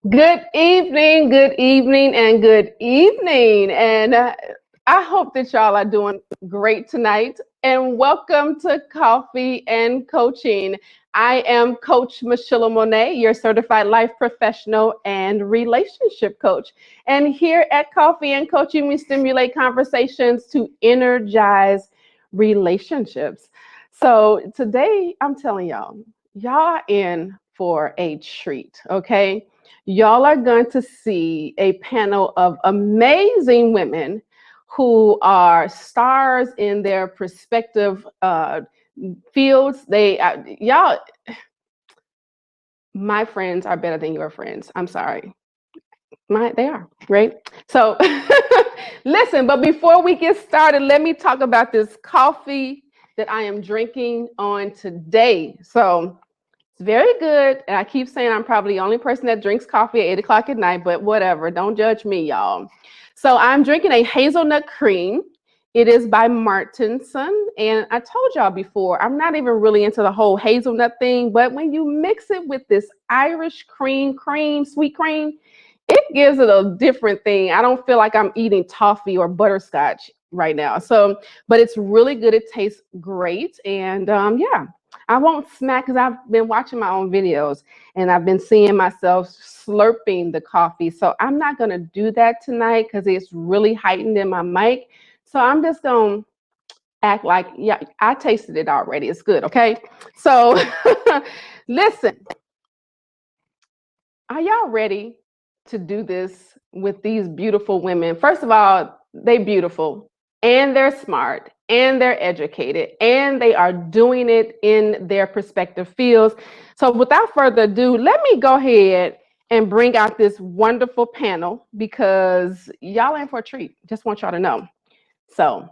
Good evening, and good evening. And I hope that y'all are doing great tonight. And welcome to Coffee and Coaching. I am Coach Michelamonè, your certified life professional and relationship coach. And here at Coffee and Coaching, we stimulate conversations to energize relationships. So today, I'm telling y'all are in for a treat, okay? Y'all are going to see a panel of amazing women who are stars in their respective fields. Y'all, my friends are better than your friends. I'm sorry. They are, right? So listen, but before we get started, let me talk about this coffee that I am drinking on today. So it's very good. And I keep saying I'm probably the only person that drinks coffee at 8 o'clock at night, but whatever. Don't judge me, y'all. So I'm drinking a hazelnut cream. It is by Martinson. And I told y'all before, I'm not even really into the whole hazelnut thing, but when you mix it with this Irish cream, sweet cream, it gives it a different thing. I don't feel like I'm eating toffee or butterscotch right now. So, but it's really good. It tastes great. And yeah. I won't smack because I've been watching my own videos and I've been seeing myself slurping the coffee. So I'm not going to do that tonight because it's really heightened in my mic. So I'm just going to act like, yeah, I tasted it already. It's good. Okay. So listen, are y'all ready to do this with these beautiful women? First of all, they beautiful and they're smart and they're educated and they are doing it in their respective fields. So without further ado, let me go ahead and bring out this wonderful panel because y'all in for a treat. Just want y'all to know. So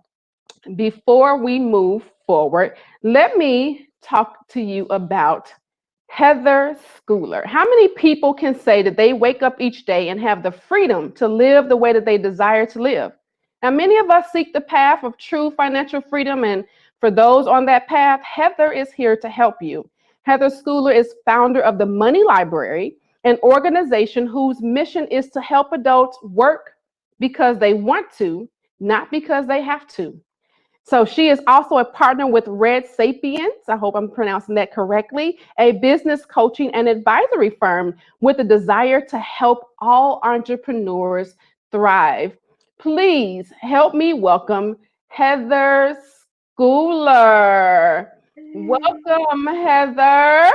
before we move forward, let me talk to you about Heather Schooler. How many people can say that they wake up each day and have the freedom to live the way that they desire to live? Now, many of us seek the path of true financial freedom, and for those on that path, Heather is here to help you. Heather Schooler is founder of the Money Library, an organization whose mission is to help adults work because they want to, not because they have to. So she is also a partner with Red Sapiens, I hope I'm pronouncing that correctly, a business coaching and advisory firm with a desire to help all entrepreneurs thrive. Please help me welcome Heather Schooler. Welcome, Heather.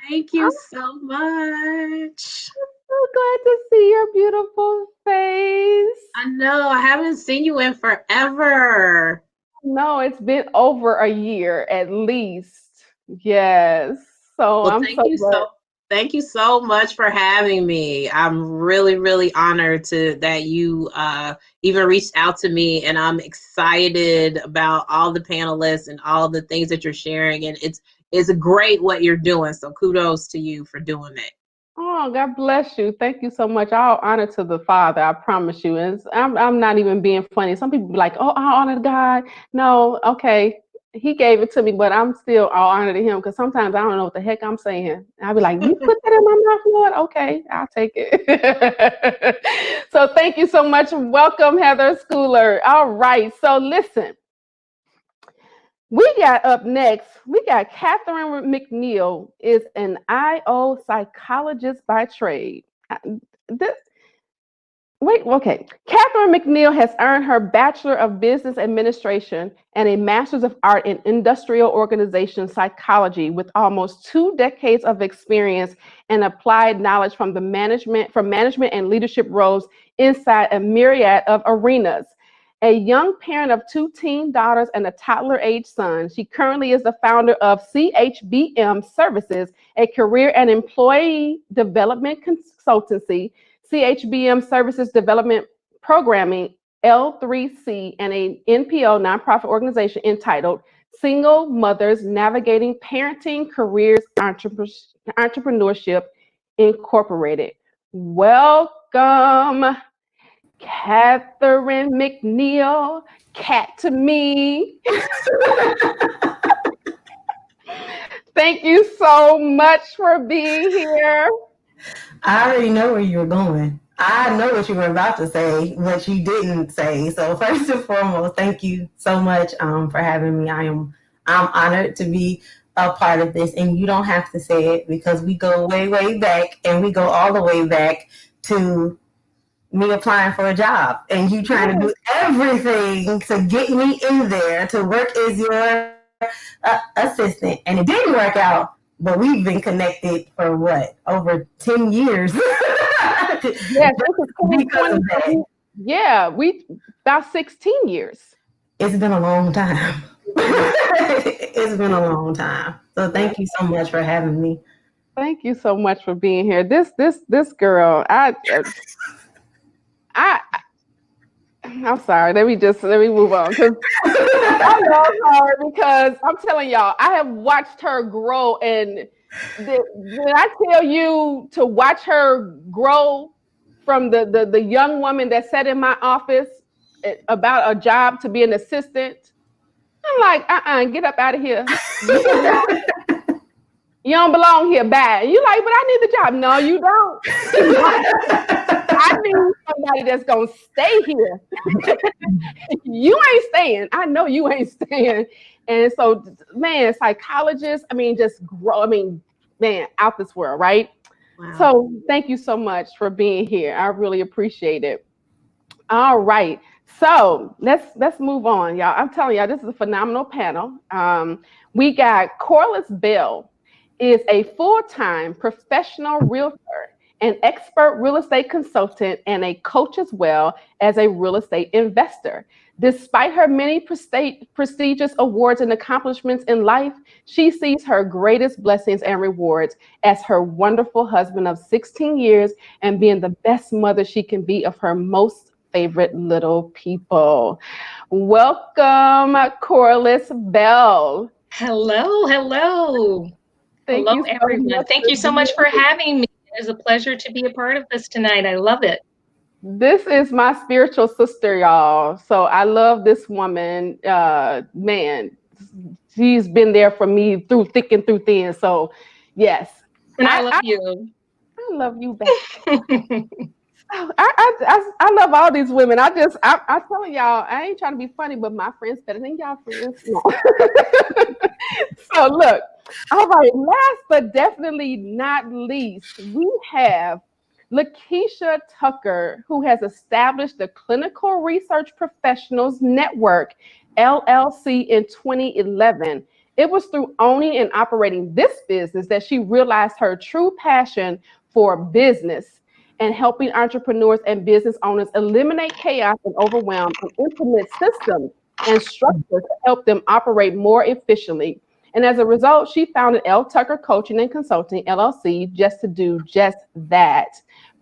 Thank you so much. So glad to see your beautiful face. I know I haven't seen you in forever. No, it's been over a year at least. Yes. So Well, I'm so glad. thank you so much for having me. I'm really, really honored to that you even reached out to me, and I'm excited about all the panelists and all the things that you're sharing. And it's great what you're doing. So kudos to you for doing that. Oh, God bless you. Thank you so much. All honor to the Father. I promise you. I'm not even being funny. Some people be like, "Oh, I honor God." No, okay. He gave it to me, but I'm still all honor to Him because sometimes I don't know what the heck I'm saying. I'll be like, "You put that in my mouth, Lord." Okay, I'll take it. So thank you so much. Welcome, Heather Schooler. All right. So listen. We got up next, we got Catherine McNeil is an IO psychologist by trade. This, wait, okay. Catherine McNeil has earned her Bachelor of Business Administration and a Master's of Art in Industrial Organization Psychology with almost 2 decades of experience and applied knowledge from management and leadership roles inside a myriad of arenas. A young parent of 2 teen daughters and a toddler-age son, she currently is the founder of CHBM Services, a career and employee development consultancy, CHBM Services Development Programming, L3C, and a NPO nonprofit organization entitled Single Mothers Navigating Parenting Careers Entrepreneurship Incorporated. Welcome, Catherine McNeil, cat to me. Thank you so much for being here. I already know where you were going. I know what you were about to say, what you didn't say. So first and foremost, thank you so much for having me. I'm honored to be a part of this, and you don't have to say it because we go way, way back, and we go all the way back to me applying for a job and you trying to Yeah. do everything to get me in there to work as your assistant. And it didn't work out, but we've been connected for what, over 10 years Yes, this is because of 2020. So that. we about 16 years. It's been a long time. It's been a long time. So thank you so much for having me. Thank you so much for being here. This girl, I I'm sorry. Let me move on because I love her because I'm telling y'all, I have watched her grow, and when I tell you to watch her grow from the young woman that sat in my office about a job to be an assistant, I'm like, get up out of here. You don't belong. You don't belong here. Bad. You like, but I need the job. No, you don't. I need somebody that's gonna stay here. You ain't staying. I know you ain't staying. And so, man, psychologists, I mean, just grow. I mean, man, out this world, right? Wow. So, thank you so much for being here. I really appreciate it. All right. So let's move on, y'all. I'm telling y'all, this is a phenomenal panel. We got Corliss Bell is a full-time professional realtor, an expert real estate consultant, and a coach as well as a real estate investor. Despite her many prestigious awards and accomplishments in life, she sees her greatest blessings and rewards as her wonderful husband of 16 years and being the best mother she can be of her most favorite little people. Welcome, Corliss Bell. Hello, hello. Thank Hello, you so everyone. much Thank for you so being much for here. having me. It is a pleasure to be a part of this tonight. I love it. This is my spiritual sister, y'all. So I love this woman. Man, she's been there for me through thick and through thin. So, yes, And I I, love I, you. I love you back. I love all these women. I'm telling y'all, I ain't trying to be funny, but my friends better than y'all friends. No. So look, all right. Last but definitely not least, we have Lakeisha Tucker, who has established the Clinical Research Professionals Network (LLC) in 2011. It was through owning and operating this business that she realized her true passion for business and helping entrepreneurs and business owners eliminate chaos and overwhelm and implement systems and structures to help them operate more efficiently. And as a result, she founded L. Tucker Coaching and Consulting LLC just to do just that,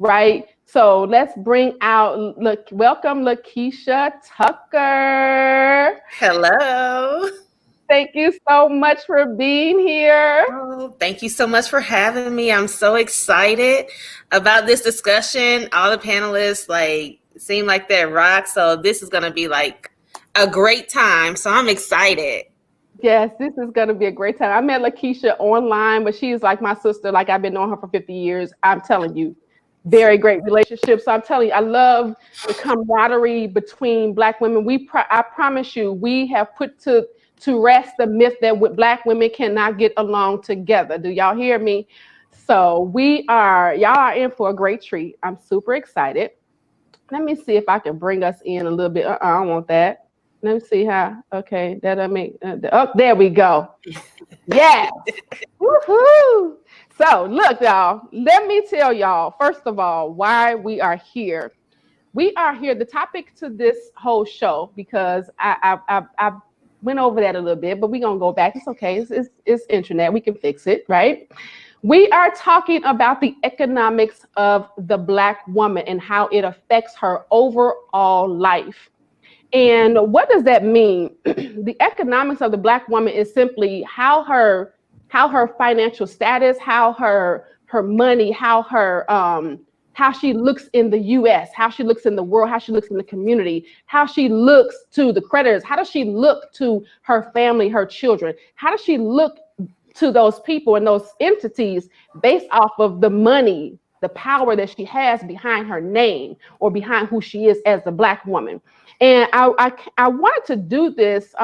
right? So let's bring out, look, welcome Lakeisha Tucker. Hello. Thank you so much for being here. Oh, thank you so much for having me. I'm so excited about this discussion. All the panelists seem like they're rock, so this is going to be like a great time. So I'm excited. Yes, this is going to be a great time. I met Lakeisha online, but she's like my sister. Like I've been knowing her for 50 years. I'm telling you, very great relationship. So I'm telling you, I love the camaraderie between Black women. I promise you, we have put to rest the myth that Black women cannot get along together. Do y'all hear me? So y'all are in for a great treat. I'm super excited. Let me see if I can bring us in a little bit. I don't want that. Let me see how. Okay, that I make. Oh, there we go. Yes. Woohoo! So look, y'all. Let me tell y'all first of all why we are here. We are here. The topic to this whole show, because I went over that a little bit, but we're gonna go back. It's okay. It's internet. We can fix it, right? We are talking about the economics of the Black woman and how it affects her overall life. And what does that mean? The economics of the Black woman is simply how her financial status, how her money, how she looks in the US, how she looks in the world, how she looks in the community, how she looks to the creditors, how does she look to her family, her children, how does she look to those people and those entities based off of the money the power that she has behind her name or behind who she is as a Black woman. And I wanted to do this,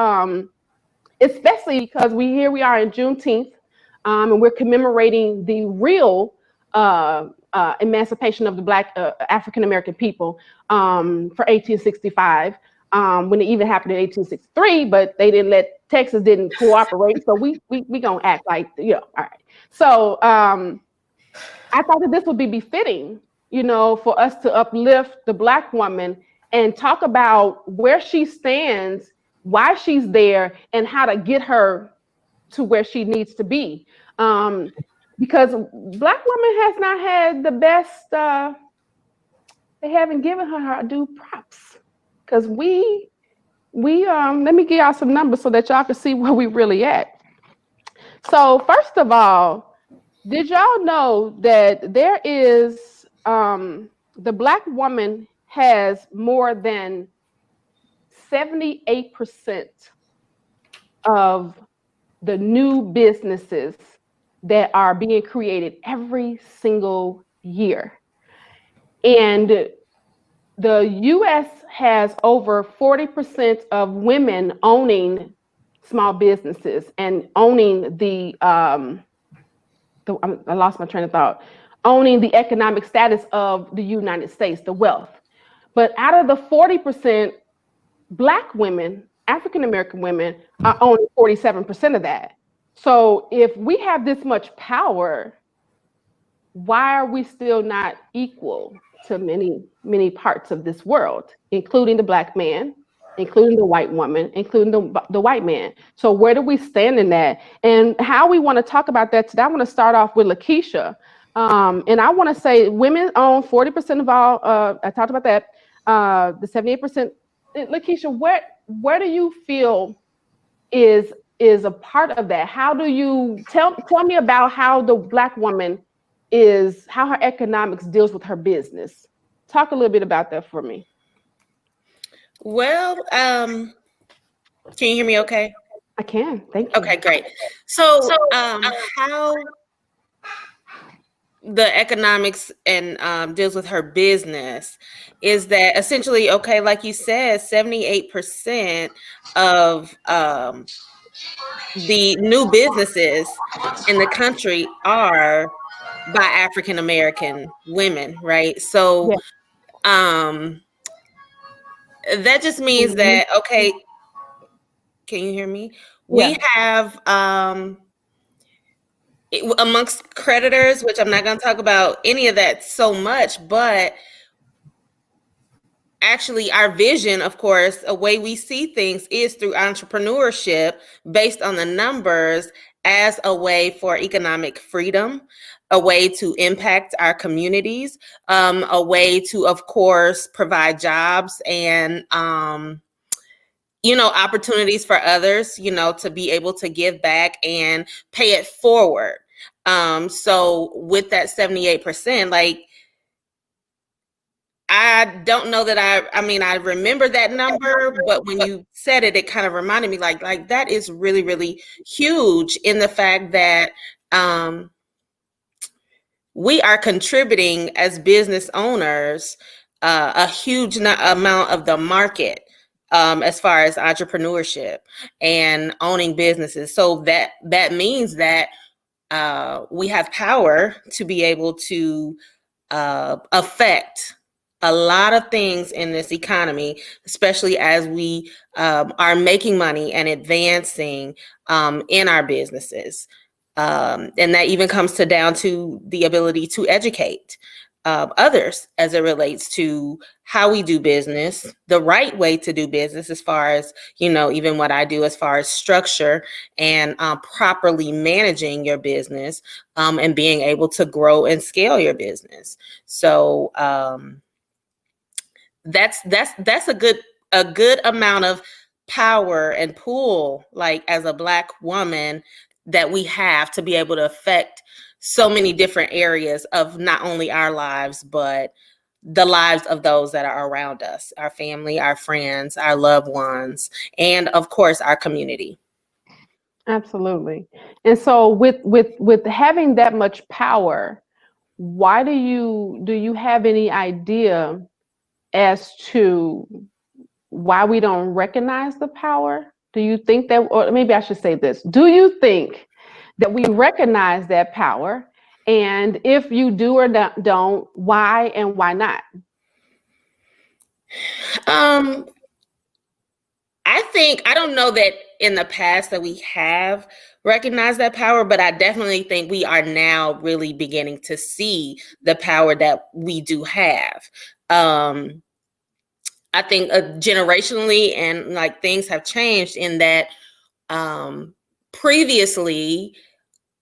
especially because we are in Juneteenth, and we're commemorating the real emancipation of the Black African American people for 1865. When it even happened in 1863, but they didn't Texas didn't cooperate. So we gonna act like, all right. So I thought that this would be befitting, for us to uplift the Black woman and talk about where she stands, why she's there, and how to get her to where she needs to be. Because Black woman has not had the best, they haven't given her due props. Because we let me give y'all some numbers so that y'all can see where we really at. So first of all, did y'all know that there is the Black woman has more than 78% of the new businesses that are being created every single year. And the US has over 40% of women owning small businesses and owning I lost my train of thought, owning the economic status of the United States, the wealth. But out of the 40%, Black women, African American women, are owning 47% of that. So if we have this much power, why are we still not equal to many, many parts of this world, including the Black man, including the white woman, including the white man? So where do we stand in that? And how we want to talk about that today, I want to start off with Lakeisha. And I want to say women own 40% of all, I talked about that, the 78%. Lakeisha, where do you feel is a part of that? How do you tell me about how the Black woman how her economics deals with her business? Talk a little bit about that for me. Well, can you hear me okay? I can, thank you. Okay, great. So how the economics and deals with her business is that essentially, okay, like you said, 78% of the new businesses in the country are by African American women, right? So that just means that, okay, can you hear me? We have amongst creditors, which I'm not going to talk about any of that so much, but actually our vision, of course, a way we see things is through entrepreneurship based on the numbers as a way for economic freedom, a way to impact our communities, a way to, of course, provide jobs and opportunities for others, to be able to give back and pay it forward. So with that 78%, like, I don't know that I remember that number, but when you said it, it kind of reminded me like that is really, really huge in the fact that we are contributing as business owners a huge amount of the market as far as entrepreneurship and owning businesses. So that means that we have power to be able to affect a lot of things in this economy, especially as we are making money and advancing in our businesses. And that even comes down to the ability to educate others as it relates to how we do business, the right way to do business, as far as, even what I do as far as structure and properly managing your business and being able to grow and scale your business. So that's a good amount of power and pull, like, as a Black woman, that we have to be able to affect so many different areas of not only our lives, but the lives of those that are around us, our family, our friends, our loved ones, and of course, our community. Absolutely. And so with having that much power, why do you have any idea as to why we don't recognize the power? Do you think that, or maybe I should say this, do you think that we recognize that power? And if you do or don't, why and why not? I don't know that in the past that we have recognized that power, but I definitely think we are now really beginning to see the power that we do have. I think generationally, and like things have changed in that previously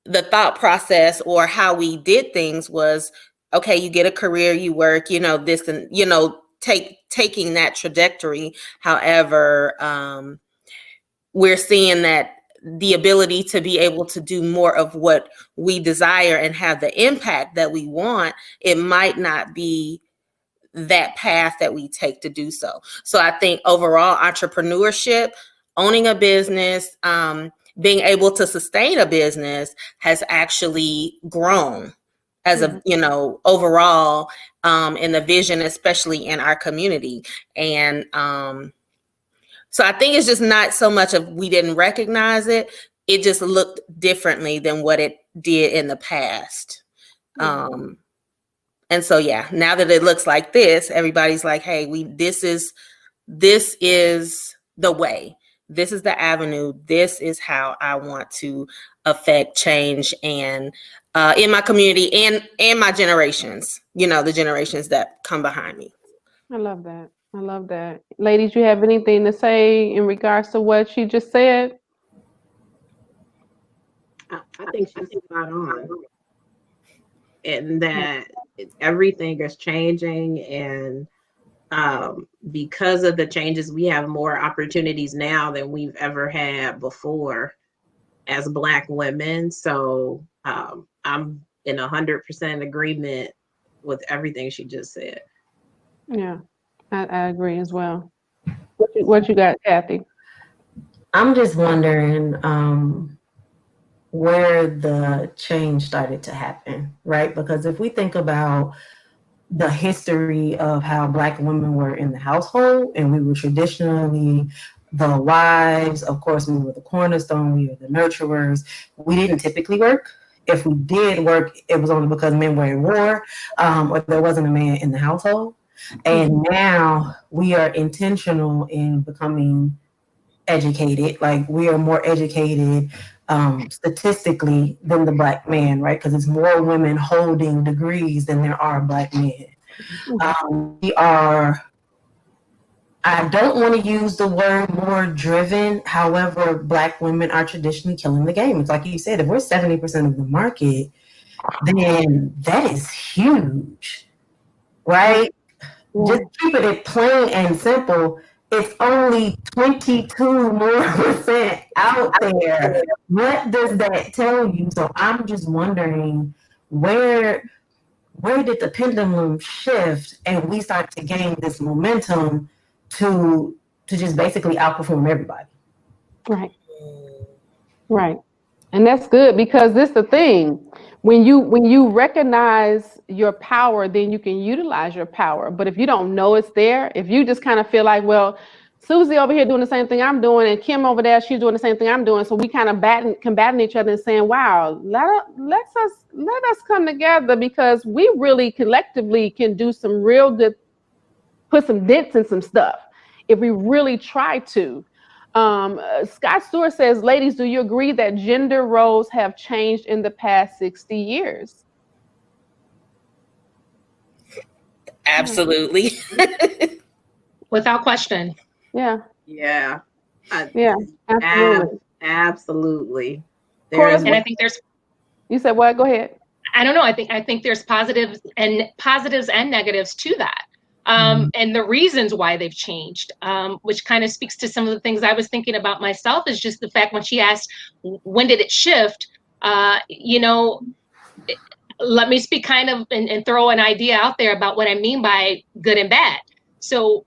the thought process or how we did things was, okay, you get a career, you work, this and, taking that trajectory. However, we're seeing that the ability to be able to do more of what we desire and have the impact that we want, it might not be that path that we take to do so. So I think overall entrepreneurship, owning a business, being able to sustain a business has actually grown as a, overall in the vision, especially in our community. And so I think it's just not so much of we didn't recognize it. It just looked differently than what it did in the past. And so, yeah, now that it looks like this, everybody's like, hey, this is the way. This is the avenue. This is how I want to affect change and in my community and my generations, the generations that come behind me. I love that. I love that. Ladies, you have anything to say in regards to what she just said? I think she's spot on. And that everything is changing, and because of the changes, we have more opportunities now than we've ever had before as Black women. So I'm in 100% agreement with everything she just said. Yeah, I agree as well. What you got, Kathy? I'm just wondering where the change started to happen, right? Because if we think about the history of how Black women were in the household, and we were traditionally the wives, of course, we were the cornerstone, we were the nurturers. We didn't typically work. If we did work, it was only because men were at war, or there wasn't a man in the household. And now we are intentional in becoming educated. Like, we are more educated statistically than the Black man, right? Because it's more women holding degrees than there are Black men. We are, I don't want to use the word more driven. However, Black women are traditionally killing the game. It's like you said, if we're 70% of the market, then that is huge, right? Just keeping it plain and simple. It's only 22% more out there. What does that tell you? So I'm just wondering where did the pendulum shift and we start to gain this momentum to just basically outperform everybody? Right. And that's good, because this is the thing. When you recognize your power, then you can utilize your power. But if you don't know it's there, if you just kind of feel like, well, Susie over here doing the same thing I'm doing, and Kim over there, she's doing the same thing I'm doing, so we kind of combating each other and saying, wow, let us come together, because we really collectively can do some real good, put some dents in some stuff if we really try to. Scott Stewart says, ladies, do you agree that gender roles have changed in the past 60 years? Absolutely. Without question. Yeah. Yeah. Absolutely. Absolutely. Corliss, and I think there's. You said what? Go ahead. I don't know. I think there's positives and negatives to that. And the reasons why they've changed, which kind of speaks to some of the things I was thinking about myself, is just the fact when she asked, when did it shift? Let me speak kind of and throw an idea out there about what I mean by good and bad. So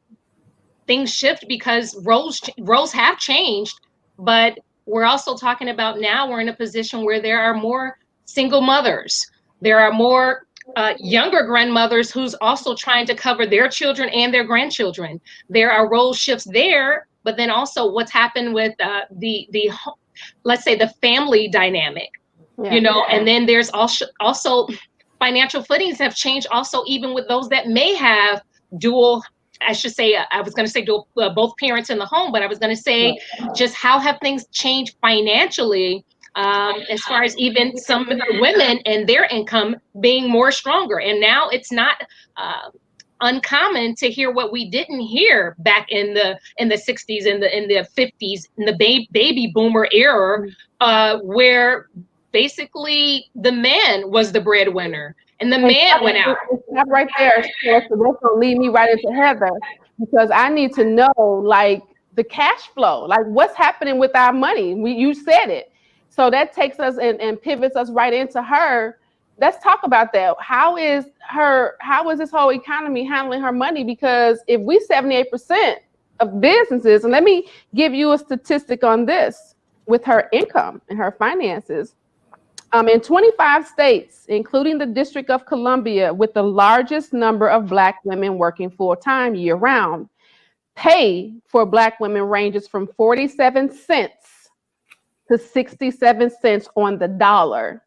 things shift because roles have changed, but we're also talking about now we're in a position where there are more single mothers. There are more younger grandmothers who's also trying to cover their children and their grandchildren. There are role shifts there, but then also what's happened with let's say the family dynamic, Yeah. you know, and then there's also financial footings have changed also, even with those that may have dual, I should say, I was going to say dual, both parents in the home, but I was going to say just how have things changed financially, as far as even some women and their income being more stronger. And now it's not uncommon to hear what we didn't hear back in the 60s, in the 50s, in the baby boomer era, where basically the man was the breadwinner and the man went out. Stop right there. So that's gonna lead me right into Heather, because I need to know, like, the cash flow, like what's happening with our money. You said it, so that takes us and pivots us right into her. Let's talk about that. How is this whole economy handling her money? Because if we 78% of businesses, and let me give you a statistic on this with her income and her finances. In 25 states, including the District of Columbia, with the largest number of Black women working full-time year-round, pay for Black women ranges from 47 cents to 67 cents on the dollar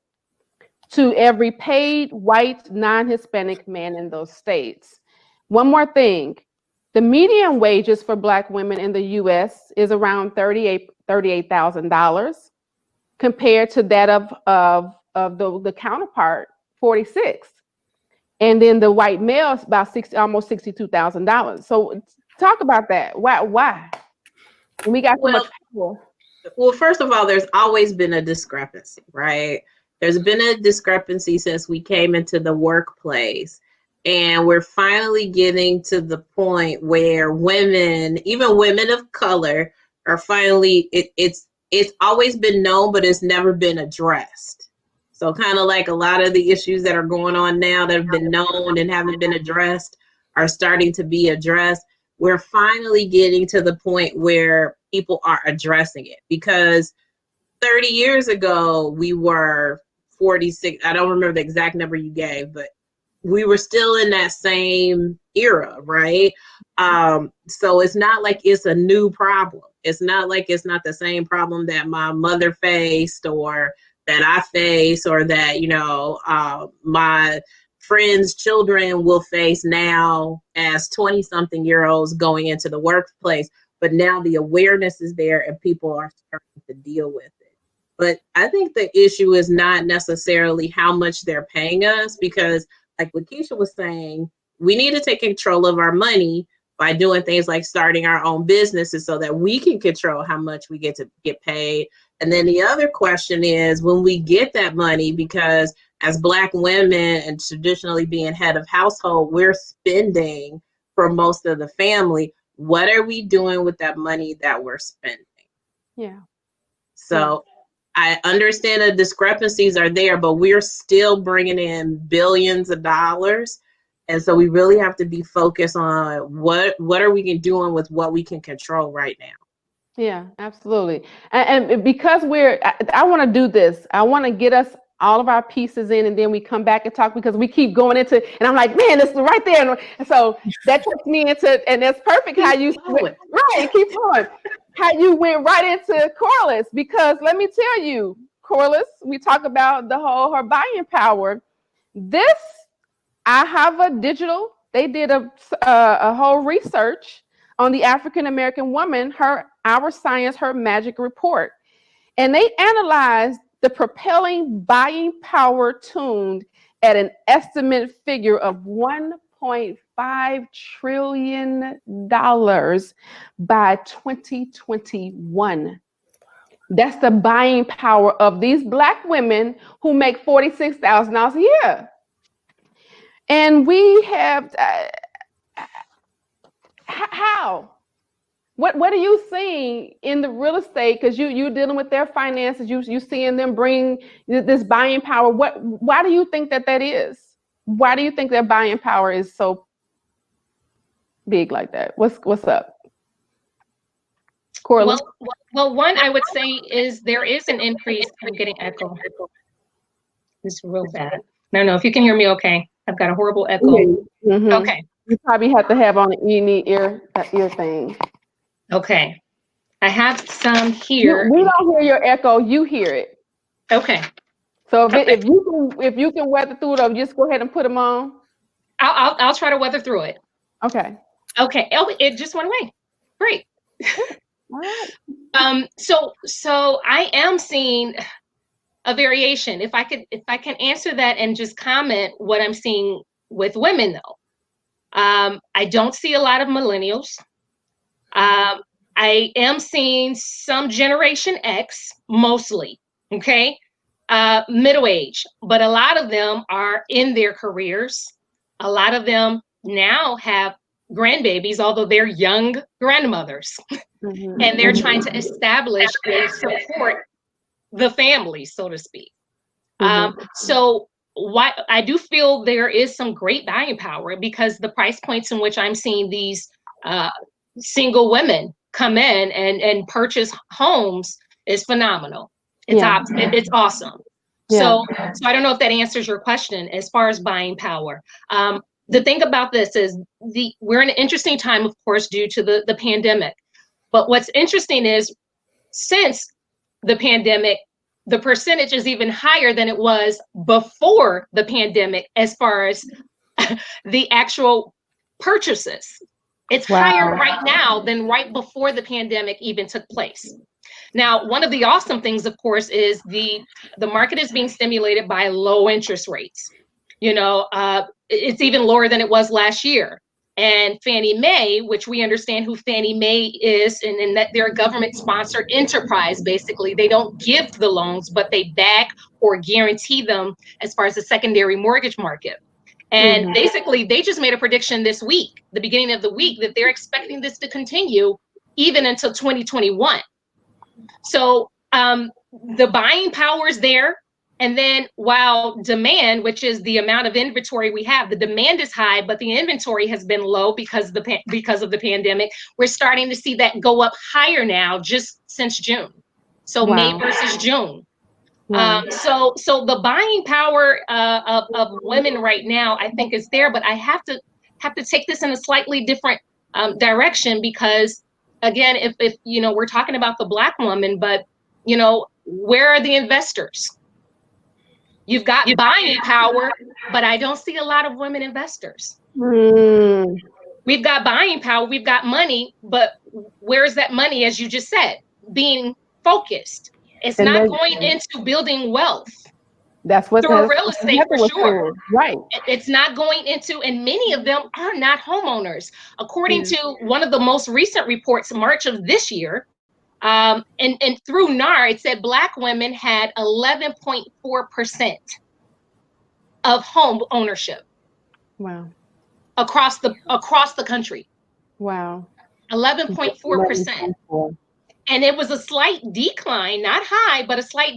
to every paid white non-Hispanic man in those states. One more thing, the median wages for Black women in the US is around $38,000 compared to that of the counterpart, 46. And then the white male is about almost $62,000. So talk about that. Why? We got so much power. Well, first of all, there's always been a discrepancy, right? There's been a discrepancy since we came into the workplace. And we're finally getting to the point where women, even women of color, are finally, it's always been known, but it's never been addressed. So kind of like a lot of the issues that are going on now that have been known and haven't been addressed are starting to be addressed. We're finally getting to the point where people are addressing it, because 30 years ago, we were 46. I don't remember the exact number you gave, but we were still in that same era, right? So it's not like it's a new problem. It's not like it's not the same problem that my mother faced or that I face or that, my friends' children will face now as 20-something-year-olds going into the workplace. But now the awareness is there and people are starting to deal with it. But I think the issue is not necessarily how much they're paying us, because like what Keisha was saying, we need to take control of our money by doing things like starting our own businesses so that we can control how much we get to get paid. And then the other question is, when we get that money, because as Black women and traditionally being head of household, we're spending for most of the family. What are we doing with that money that we're spending? Yeah. So I understand the discrepancies are there, but we're still bringing in billions of dollars. And so we really have to be focused on what are we doing with what we can control right now. Yeah, absolutely. And because I want to do this, I want to get us all of our pieces in, and then we come back and talk, because we keep going into, and I'm like, man, it's right there. And so that takes me into, and that's perfect how you went, right, keep going. How you went right into Corliss, because let me tell you, Corliss, we talk about her buying power. I have a digital, they did a whole research on the African American woman, Our Science, Her Magic report. And they analyzed the propelling buying power tuned at an estimate figure of $1.5 trillion by 2021. That's the buying power of these Black women who make $46,000 a year. And we have, how? What are you seeing in the real estate? Because you're dealing with their finances, you seeing them bring this buying power. Why do you think that is? Why do you think their buying power is so big like that? What's up, Corliss? Well, one I would say is there is an increase. I'm getting echo. It's real bad. I don't know if you can hear me okay. I've got a horrible echo. Mm-hmm. Okay. You probably have to have on an ear thing. Okay. I have some here. We don't hear your echo. You hear it. Okay. So if you can weather through it, just go ahead and put them on. I'll try to weather through it. Okay. Okay. Oh, it just went away. Great. All right. So I am seeing a variation. If I can answer that and just comment what I'm seeing with women though. I don't see a lot of millennials. I am seeing some Generation X mostly, okay? Middle age, but a lot of them are in their careers. A lot of them now have grandbabies, although they're young grandmothers, Mm-hmm. and they're trying to establish and support the family, so to speak. So what I do feel there is some great buying power because the price points in which I'm seeing these single women come in and purchase homes is phenomenal. It's awesome. Yeah. So I don't know if that answers your question as far as buying power. The thing about this is we're in an interesting time, of course, due to the pandemic. But what's interesting is since the pandemic, the percentage is even higher than it was before the pandemic as far as the actual purchases. It's higher right now than right before the pandemic even took place. Now, one of the awesome things, of course, is the market is being stimulated by low interest rates. It's even lower than it was last year. And Fannie Mae, which we understand who Fannie Mae is, and that they're a government-sponsored enterprise, basically. They don't give the loans, but they back or guarantee them as far as the secondary mortgage market. And basically, they just made a prediction this week, the beginning of the week, that they're expecting this to continue even until 2021. So the buying power is there. And then while demand, which is the amount of inventory we have, the demand is high, but the inventory has been low because of the pandemic. We're starting to see that go up higher now just since June. So May versus June. So the buying power of women right now, I think, is there, but I have to take this in a slightly different direction because, again, if we're talking about the Black woman, but where are the investors? You've got buying power, but I don't see a lot of women investors. We've got buying power, we've got money, but where's that money, as you just said, being focused? It's not going into building wealth. That's what through real estate for sure. Right. It's not going into, and many of them are not homeowners. According to one of the most recent reports, March of this year, and through NAR, it said Black women had 11.4% of home ownership. Wow. Across the country. Wow. 11.4%. And it was a slight decline, not high, but a slight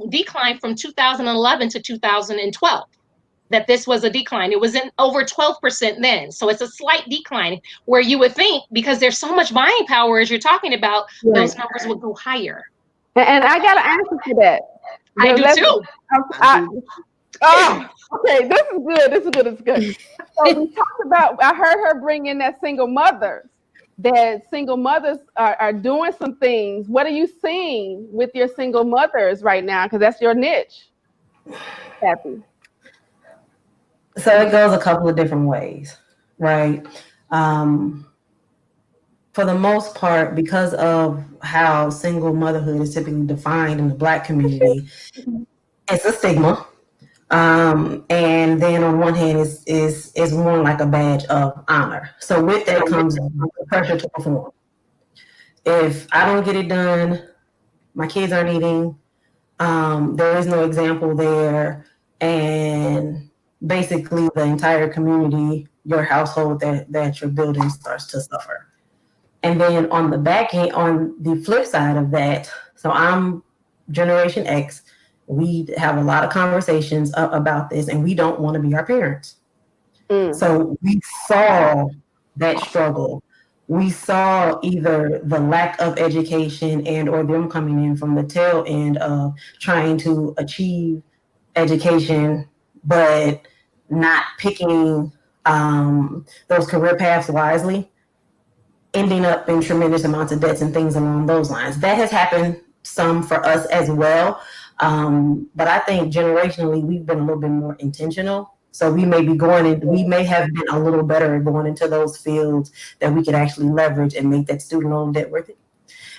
decline from 2011 to 2012. That this was a decline. It was in over 12% then. So it's a slight decline where you would think, because there's so much buying power as you're talking about, those numbers would go higher. And I got an answer for that. I do too. Okay, this is good. This is good. So we talked about, I heard her bring in that single mothers. That single mothers are doing some things. What are you seeing with your single mothers right now? Because that's your niche. Happy. So it goes a couple of different ways, right? For the most part, because of how single motherhood is typically defined in the Black community, it's a stigma. And then on one hand is more like a badge of honor. So with that comes pressure to perform. If I don't get it done, my kids aren't eating, there is no example there, and basically the entire community, your household that you're building starts to suffer. And then on the back end, on the flip side of that, so I'm Generation X, we have a lot of conversations about this, and we don't want to be our parents. So we saw that struggle. We saw either the lack of education and or them coming in from the tail end of trying to achieve education, but not picking those career paths wisely, ending up in tremendous amounts of debts and things along those lines. That has happened some for us as well. But I think generationally, we've been a little bit more intentional. So we may be we may have been a little better at going into those fields that we could actually leverage and make that student loan debt worth it.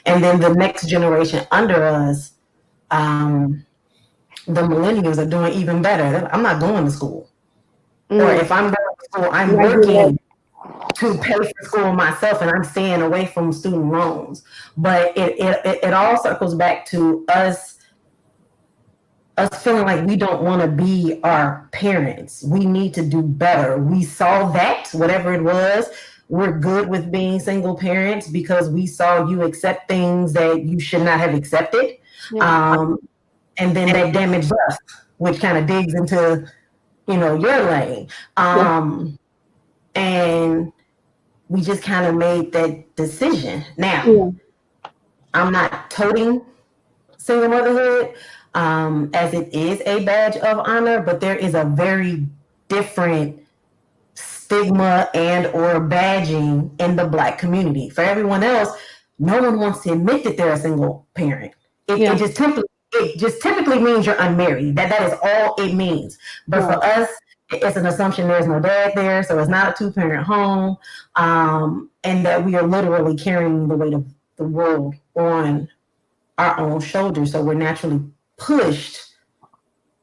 And then the next generation under us, the millennials are doing even better. I'm not going to school. Or if I'm going to school, I'm working to pay for school myself, and I'm staying away from student loans. But it all circles back to us feeling like we don't want to be our parents. We need to do better. We saw that, whatever it was, we're good with being single parents because we saw you accept things that you should not have accepted. And then that damaged us, which kind of digs into, your lane. And we just kind of made that decision. Now, I'm not toting single motherhood as it is a badge of honor, but there is a very different stigma and or badging in the Black community. For everyone else, no one wants to admit that they're a single parent. It just typically means you're unmarried. That is all it means. But for us, it's an assumption there's no dad there, so it's not a two-parent home, and that we are literally carrying the weight of the world on our own shoulders. So we're naturally pushed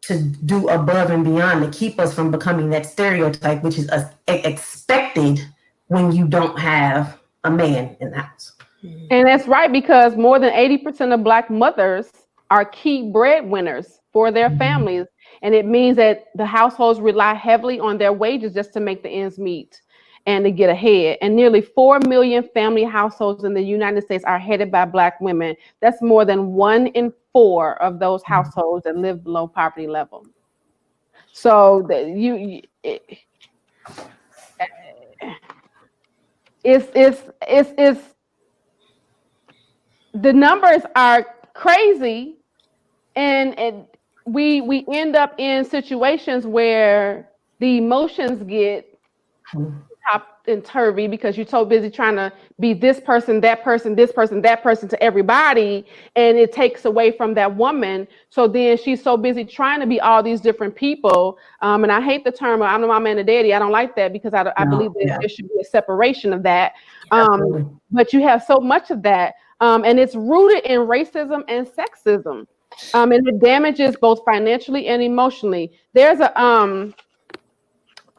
to do above and beyond to keep us from becoming that stereotype, which is expected when you don't have a man in the house. And that's right, because more than 80% of Black mothers are key breadwinners for their families. And it means that the households rely heavily on their wages just to make the ends meet and to get ahead. And nearly 4 million family households in the United States are headed by Black women. That's more than 1 in 4 of those households that live below poverty level. So it's the numbers are crazy, and we end up in situations where the emotions get top and turvy because you're so busy trying to be this person, that person, this person, that person to everybody, and it takes away from that woman. So then she's so busy trying to be all these different people. And I hate the term I'm the mama and the daddy. I don't like that because I believe that there should be a separation of that. But you have so much of that, and it's rooted in racism and sexism. And it damages both financially and emotionally. There's a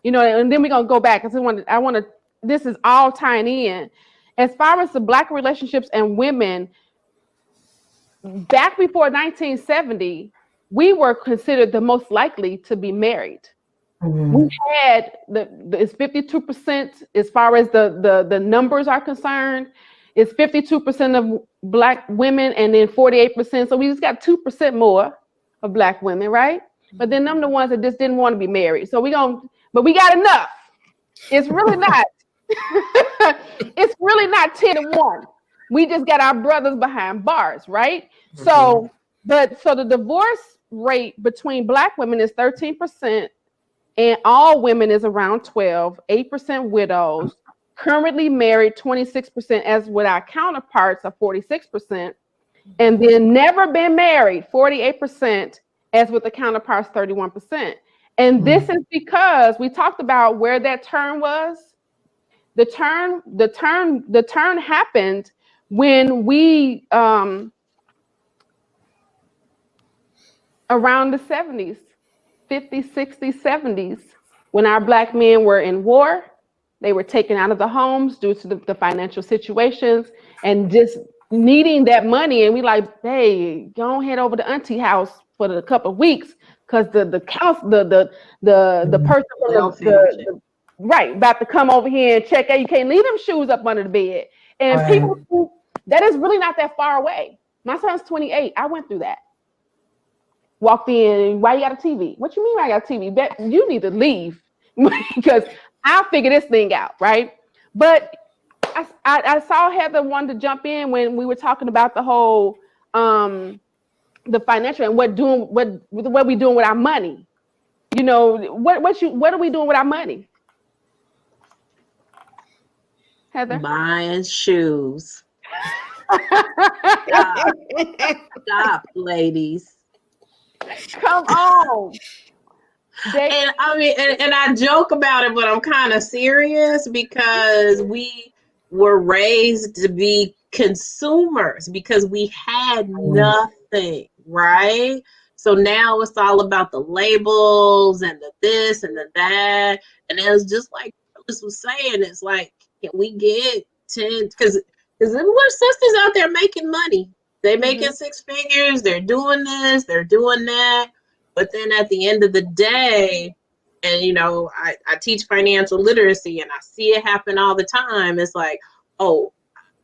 and then we're gonna go back because I want to. This is all tying in. As far as the Black relationships and women, back before 1970, we were considered the most likely to be married. We had it's 52% as far as the numbers are concerned. It's 52% of Black women and then 48%. So we just got 2% more of Black women, right? But then them the ones that just didn't want to be married. So but we got enough. It's really not. It's really not 10-1. We just got our brothers behind bars, right? So the divorce rate between Black women is 13%, and all women is around 12%, 8% widows. Currently married 26%, as with our counterparts of 46%, and then never been married 48%, as with the counterparts 31%. And this is because we talked about where that turn was. The turn happened when we around the 70s, 50s, 60s, 70s, when our Black men were in war. They were taken out of the homes due to the financial situations and just needing that money. And we like, hey, go head over to auntie house for a couple of weeks because the person from right about to come over here and check out. You can't leave them shoes up under the bed. And people think that is really not that far away. My son's 28. I went through that. Walked in. Why you got a TV? What you mean I got a TV? You need to leave because I'll figure this thing out, right? But I saw Heather wanted to jump in when we were talking about the whole the financial and what we doing with our money. You know, what are we doing with our money, Heather? Buying shoes. Stop, ladies. Come on. And I mean, and I joke about it, but I'm kind of serious because we were raised to be consumers because we had nothing, right? So now it's all about the labels and the this and the that. And it was just like Phyllis was saying, it's like, can we get 10? Because there's sisters out there making money. They making six figures. They're doing this. They're doing that. But then at the end of the day, and you know, I teach financial literacy and I see it happen all the time. It's like, oh,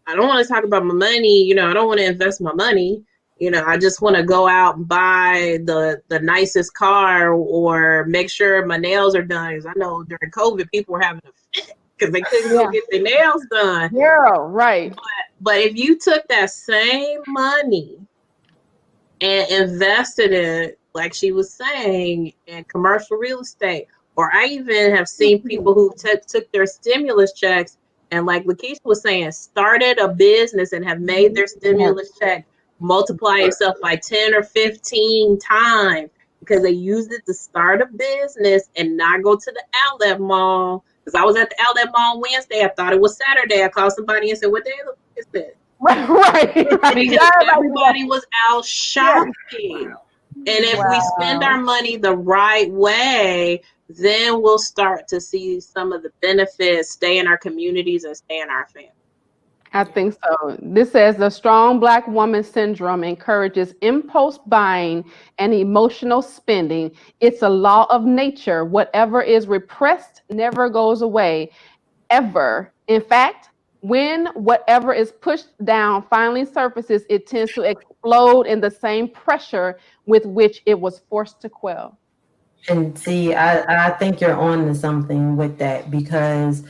I don't want to talk about my money. You know, I don't want to invest my money. You know, I just want to go out and buy the nicest car or make sure my nails are done. Because I know during COVID, people were having a fit because they couldn't go get their nails done. Girl, right. But if you took that same money and invested it, like she was saying, in commercial real estate, or I even have seen people who took their stimulus checks and, like Lakeisha was saying, started a business and have made their stimulus check multiply itself by 10 or 15 times because they used it to start a business and not go to the outlet mall. Because I was at the outlet mall Wednesday, I thought it was Saturday. I called somebody and said, "What day is this?" Right. Because everybody was out shopping. And if we spend our money the right way, then we'll start to see some of the benefits, stay in our communities and stay in our family. I think so. This says the strong Black woman syndrome encourages impulse buying and emotional spending. It's a law of nature. Whatever is repressed never goes away, ever. In fact, when whatever is pushed down finally surfaces, it tends to explode in the same pressure with which it was forced to quell. And see, I think you're on to something with that because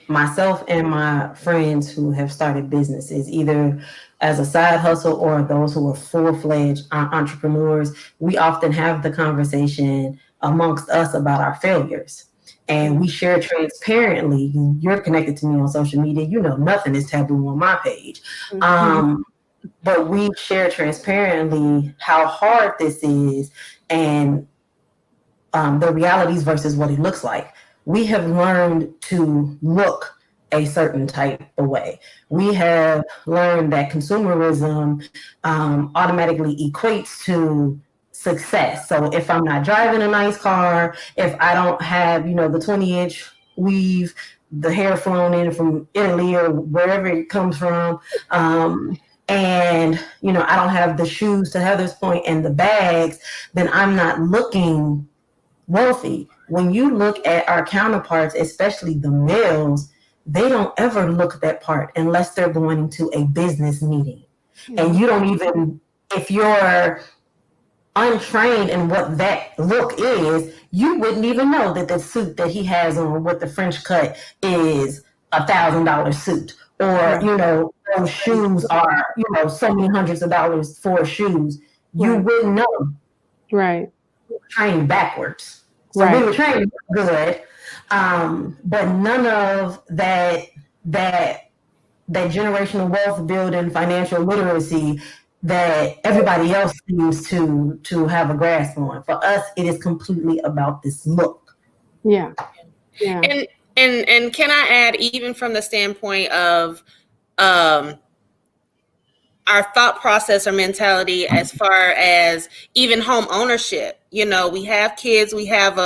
myself and my friends who have started businesses, either as a side hustle or those who are full-fledged entrepreneurs, we often have the conversation amongst us about our failures. And we share transparently. You're connected to me on social media. You know, nothing is taboo on my page. But we share transparently how hard this is and the realities versus what it looks like. We have learned to look a certain type of way. We have learned that consumerism automatically equates to success. So if I'm not driving a nice car, if I don't have, you know, the 20-inch weave, the hair flown in from Italy or wherever it comes from, and, you know, I don't have the shoes, to Heather's point, and the bags, then I'm not looking wealthy. When you look at our counterparts, especially the males, they don't ever look that part unless they're going to a business meeting. And you don't even, if you're untrained in what that look is, you wouldn't even know that the suit that he has on with the French cut is $1,000 suit. Or, you know, those shoes are, you know, so many hundreds of dollars for shoes. You wouldn't know. Right. Trained backwards. So we were trained good, but none of that generational wealth building, financial literacy that everybody else seems to have a grasp on. For us, it is completely about this look. Yeah. And can I add, even from the standpoint of our thought process or mentality as far as even home ownership. You know, we have kids, we have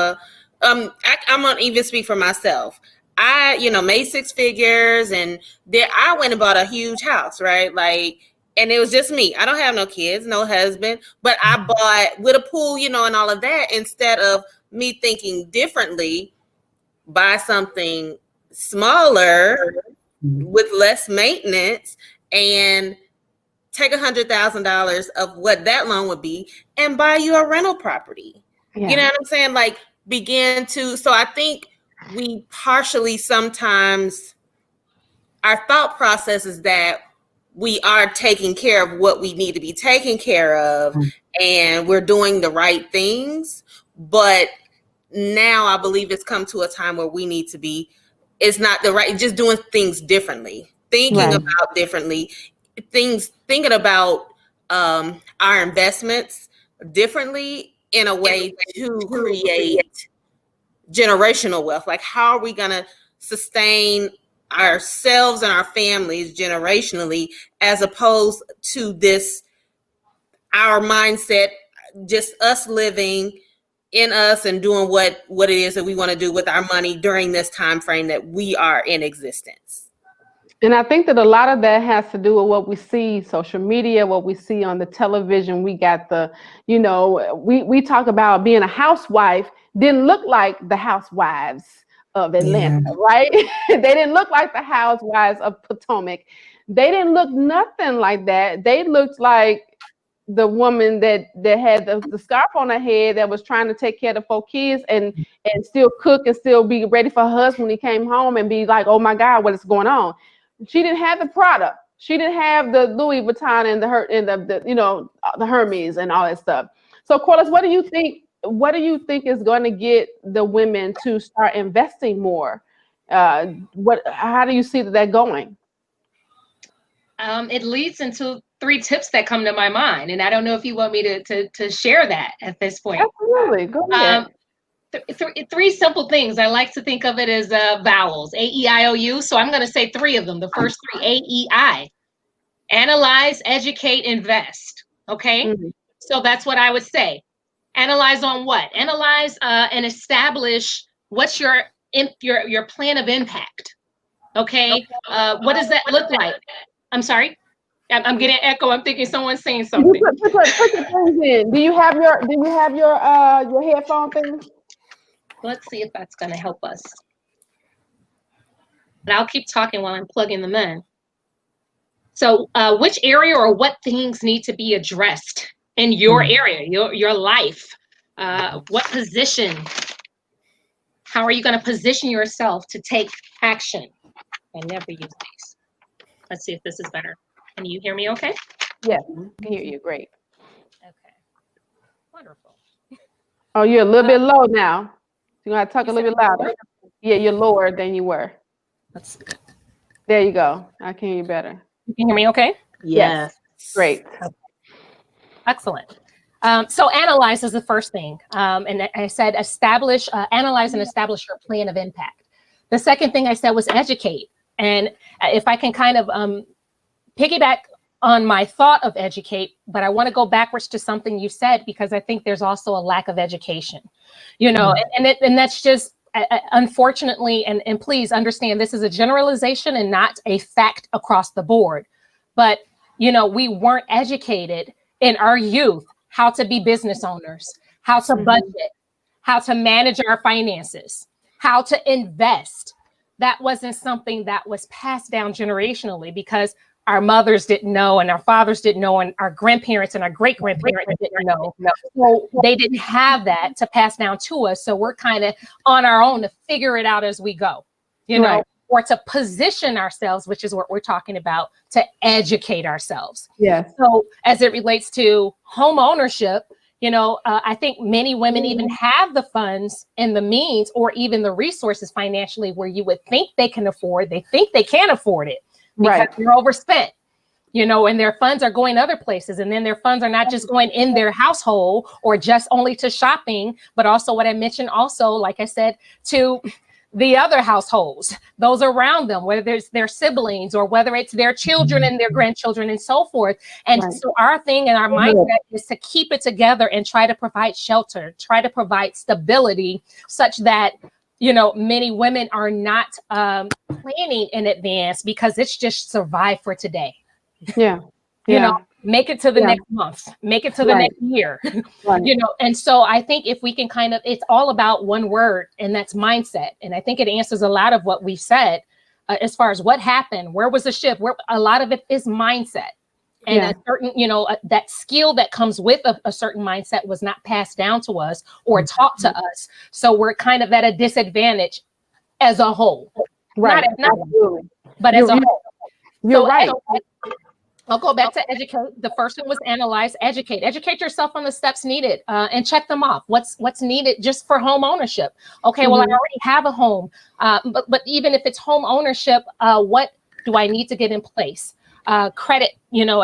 I'm gonna even speak for myself. I, you know, made six figures and then I went and bought a huge house, right? Like, and it was just me. I don't have no kids, no husband, but I bought with a pool, you know, and all of that, instead of me thinking differently, buy something smaller with less maintenance and take $100,000 of what that loan would be and buy you a rental property. Yeah. You know what I'm saying? Like, begin to, so I think we partially sometimes, our thought process is that we are taking care of what we need to be taken care of and we're doing the right things, but now I believe it's come to a time where we need to be, it's not the right, just doing things differently, thinking about differently, thinking about our investments differently in a way to create generational wealth. Like, how are we going to sustain ourselves and our families generationally, as opposed to this, our mindset, just us living in us and doing what it is that we want to do with our money during this time frame that we are in existence. And I think that a lot of that has to do with what we see, social media, what we see on the television. We got the, we talk about being a housewife didn't look like the housewives of Atlanta, right? They didn't look like the housewives of Potomac. They didn't look nothing like that. They looked like the woman that had the scarf on her head that was trying to take care of the 4 kids and still cook and still be ready for her husband when he came home and be like, oh my God, what is going on? She didn't have the product. She didn't have the Louis Vuitton and the Hermes and all that stuff. So Corliss, what do you think is going to get the women to start investing more? How do you see that going? It leads into 3 tips that come to my mind, and I don't know if you want me to share that at this point. Absolutely, go ahead. 3 simple things. I like to think of it as vowels, A-E-I-O-U. So I'm going to say 3 of them. The first 3, A-E-I. Analyze, educate, invest. Okay? Mm-hmm. So that's what I would say. Analyze on what? Analyze and establish what's your plan of impact. Okay? What does that look like? I'm sorry? I'm getting echo. I'm thinking someone's saying something. Put your things in. Do you have your headphone thing? Let's see if that's going to help us. But I'll keep talking while I'm plugging them in. So which area or what things need to be addressed in your area, your life? What position? How are you going to position yourself to take action? I never use these. Let's see if this is better. Can you hear me okay? Yes, I can hear you. Great. Okay. Wonderful. Oh, you're a little bit low now. You're going to talk a little bit louder. Yeah, you're lower than you were. Let's see. There you go. I can hear you better. You can hear me okay? Yes. Great. Okay. Excellent. So analyze is the first thing. And I said analyze and establish your plan of impact. The second thing I said was educate. And if I can kind of piggyback on my thought of educate, but I want to go backwards to something you said, because I think there's also a lack of education, and that's just unfortunately, and please understand, this is a generalization and not a fact across the board. But, we weren't educated in our youth how to be business owners, how to budget, how to manage our finances, how to invest. That wasn't something that was passed down generationally, because our mothers didn't know, and our fathers didn't know, and our grandparents and our great-grandparents didn't know. So they didn't have that to pass down to us. So we're kind of on our own to figure it out as we go, or to position ourselves, which is what we're talking about, to educate ourselves. Yes. So as it relates to home ownership, I think many women even have the funds and the means, or even the resources financially, where you would think they can afford, they think they can afford it. Because they're overspent, and their funds are going other places. And then their funds are not just going in their household or just only to shopping, but also what I mentioned also, like I said, to the other households, those around them, whether it's their siblings or whether it's their children and their grandchildren and so forth. And so our thing and our mindset is to keep it together and try to provide shelter, try to provide stability, such that many women are not planning in advance, because it's just survive for today. Yeah. Make it to the next month, make it to the next year, and so I think if we can it's all about one word, and that's mindset. And I think it answers a lot of what we said as far as what happened, where was the shift, where a lot of it is mindset. And a certain, that skill that comes with a certain mindset was not passed down to us or taught to us. So we're kind of at a disadvantage as a whole. Right. Not but as a whole. You're right. I'll go back to educate. The first one was analyze, educate. Educate yourself on the steps needed and check them off. What's needed just for home ownership? Okay, well, I already have a home, but even if it's home ownership, what do I need to get in place? Credit,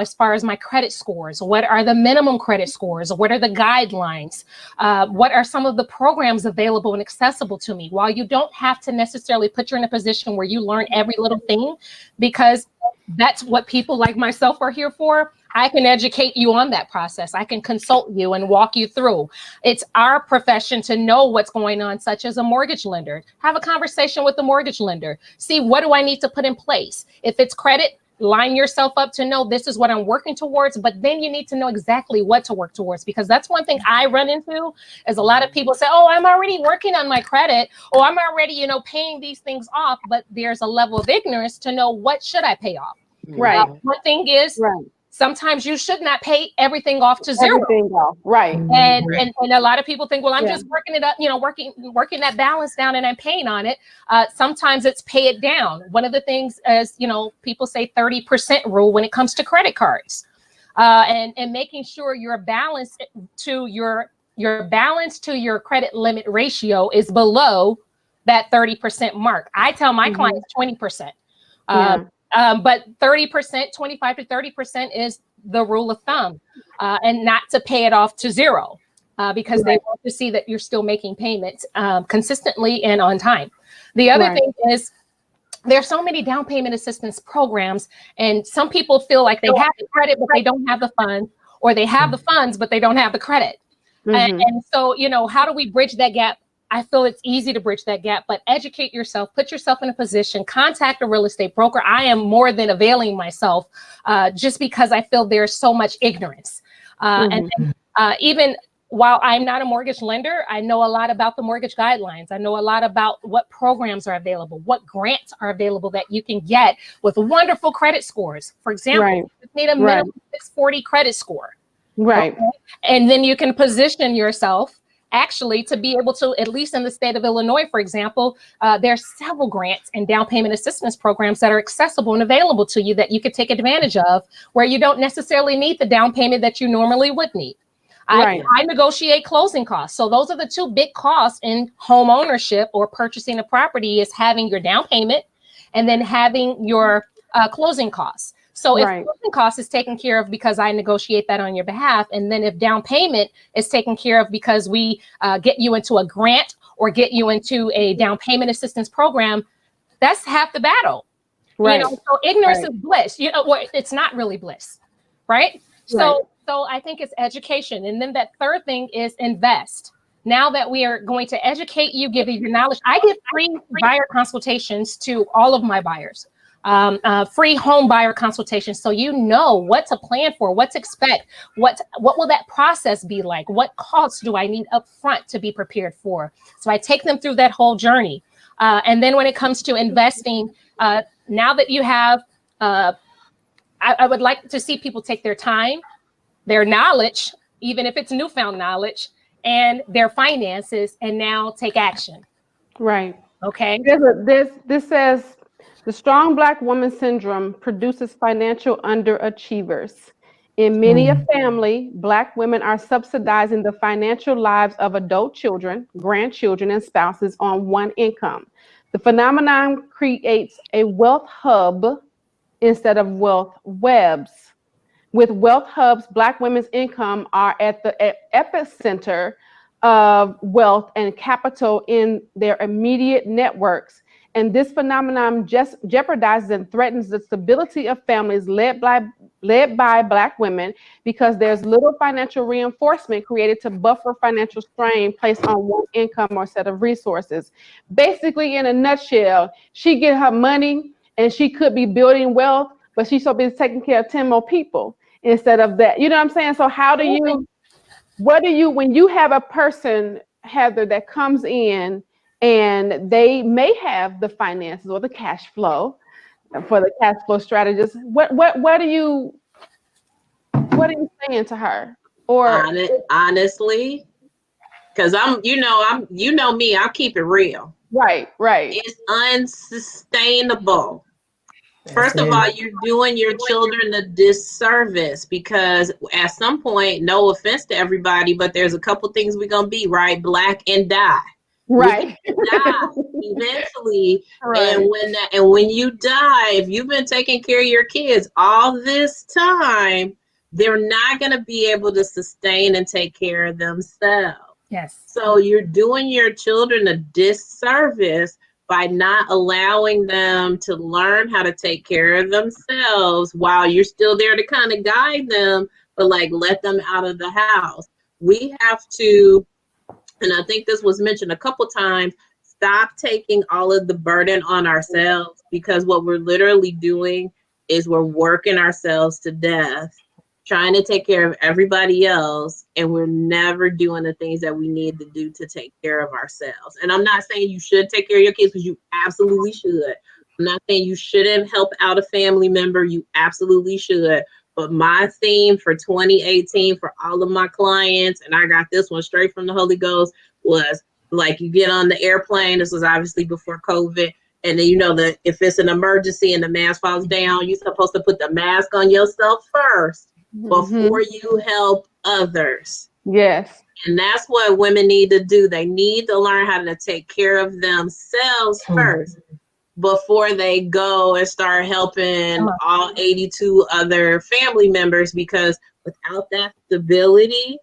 as far as my credit scores, what are the minimum credit scores? What are the guidelines? What are some of the programs available and accessible to me? While you don't have to necessarily put you in a position where you learn every little thing, because that's what people like myself are here for. I can educate you on that process. I can consult you and walk you through. It's our profession to know what's going on, such as a mortgage lender. Have a conversation with the mortgage lender. See, what do I need to put in place? If it's credit, line yourself up to know this is what I'm working towards, but then you need to know exactly what to work towards, because that's one thing I run into is a lot of people say, oh, I'm already working on my credit, or I'm already, paying these things off, but there's a level of ignorance to know what should I pay off. Right. One thing is, sometimes you should not pay everything off to zero. Everything off. Right. And a lot of people think, well, I'm just working it up, working that balance down and I'm paying on it. Sometimes it's pay it down. One of the things is, people say 30% rule when it comes to credit cards, and making sure your balance to your balance to your credit limit ratio is below that 30% mark. I tell my clients 20%. But 30%, 25 to 30% is the rule of thumb, and not to pay it off to zero, because they want to see that you're still making payments consistently and on time. The other thing is, there's so many down payment assistance programs, and some people feel like they have the credit, but they don't have the funds, or they have the funds, but they don't have the credit. And so, how do we bridge that gap? I feel it's easy to bridge that gap, but educate yourself, put yourself in a position, contact a real estate broker. I am more than availing myself, just because I feel there's so much ignorance. Even while I'm not a mortgage lender, I know a lot about the mortgage guidelines. I know a lot about what programs are available, what grants are available that you can get with wonderful credit scores. For example, you need a minimum 640 credit score. Right. Okay? And then you can position yourself actually to be able to, at least in the state of Illinois, for example, there are several grants and down payment assistance programs that are accessible and available to you that you could take advantage of, where you don't necessarily need the down payment that you normally would need. I negotiate closing costs. So those are the two big costs in home ownership or purchasing a property, is having your down payment and then having your closing costs. So if closing costs is taken care of because I negotiate that on your behalf, and then if down payment is taken care of because we get you into a grant or get you into a down payment assistance program, that's half the battle. So ignorance is bliss. Well, it's not really bliss, right? So I think it's education. And then that third thing is invest. Now that we are going to educate you, give you your knowledge, I give free buyer consultations to all of my buyers. Free home buyer consultations, so you know what to plan for, what to expect, what will that process be like, what costs do I need up front to be prepared for. So I take them through that whole journey. And then when it comes to investing, now that you have, I would like to see people take their time, their knowledge, even if it's newfound knowledge, and their finances, and now take action. Right. Okay. This says, the strong Black woman syndrome produces financial underachievers. In many a family, Black women are subsidizing the financial lives of adult children, grandchildren, and spouses on one income. The phenomenon creates a wealth hub instead of wealth webs. With wealth hubs, Black women's income are at the epicenter of wealth and capital in their immediate networks. And this phenomenon just jeopardizes and threatens the stability of families led by Black women, because there's little financial reinforcement created to buffer financial strain placed on one income or set of resources. Basically, in a nutshell, she get her money and she could be building wealth, but she's so busy taking care of 10 more people instead of that. You know what I'm saying? So when you have a person, Heather, that comes in and they may have the finances or the cash flow for the cash flow strategist, what are you saying to her? Or honestly, because I'm me, I'll keep it real. Right. It's unsustainable First of all, you're doing your children a disservice because at some point, no offense to everybody, but there's a couple things we're gonna be, right? Black and die. Right. Die eventually. Right. And when you die, if you've been taking care of your kids all this time, they're not gonna be able to sustain and take care of themselves. Yes. So you're doing your children a disservice by not allowing them to learn how to take care of themselves while you're still there to kind of guide them, but like let them out of the house. We have to, and I think this was mentioned a couple times, stop taking all of the burden on ourselves, because what we're literally doing is we're working ourselves to death, trying to take care of everybody else, and we're never doing the things that we need to do to take care of ourselves. And I'm not saying you should take care of your kids, because you absolutely should. I'm not saying you shouldn't help out a family member. You absolutely should. But my theme for 2018 for all of my clients, and I got this one straight from the Holy Ghost, was like, you get on the airplane. This was obviously before COVID. And then, you know, that if it's an emergency and the mask falls down, you're supposed to put the mask on yourself first before you help others. Yes. And that's what women need to do. They need to learn how to take care of themselves first before they go and start helping all 82 other family members, because without that stability,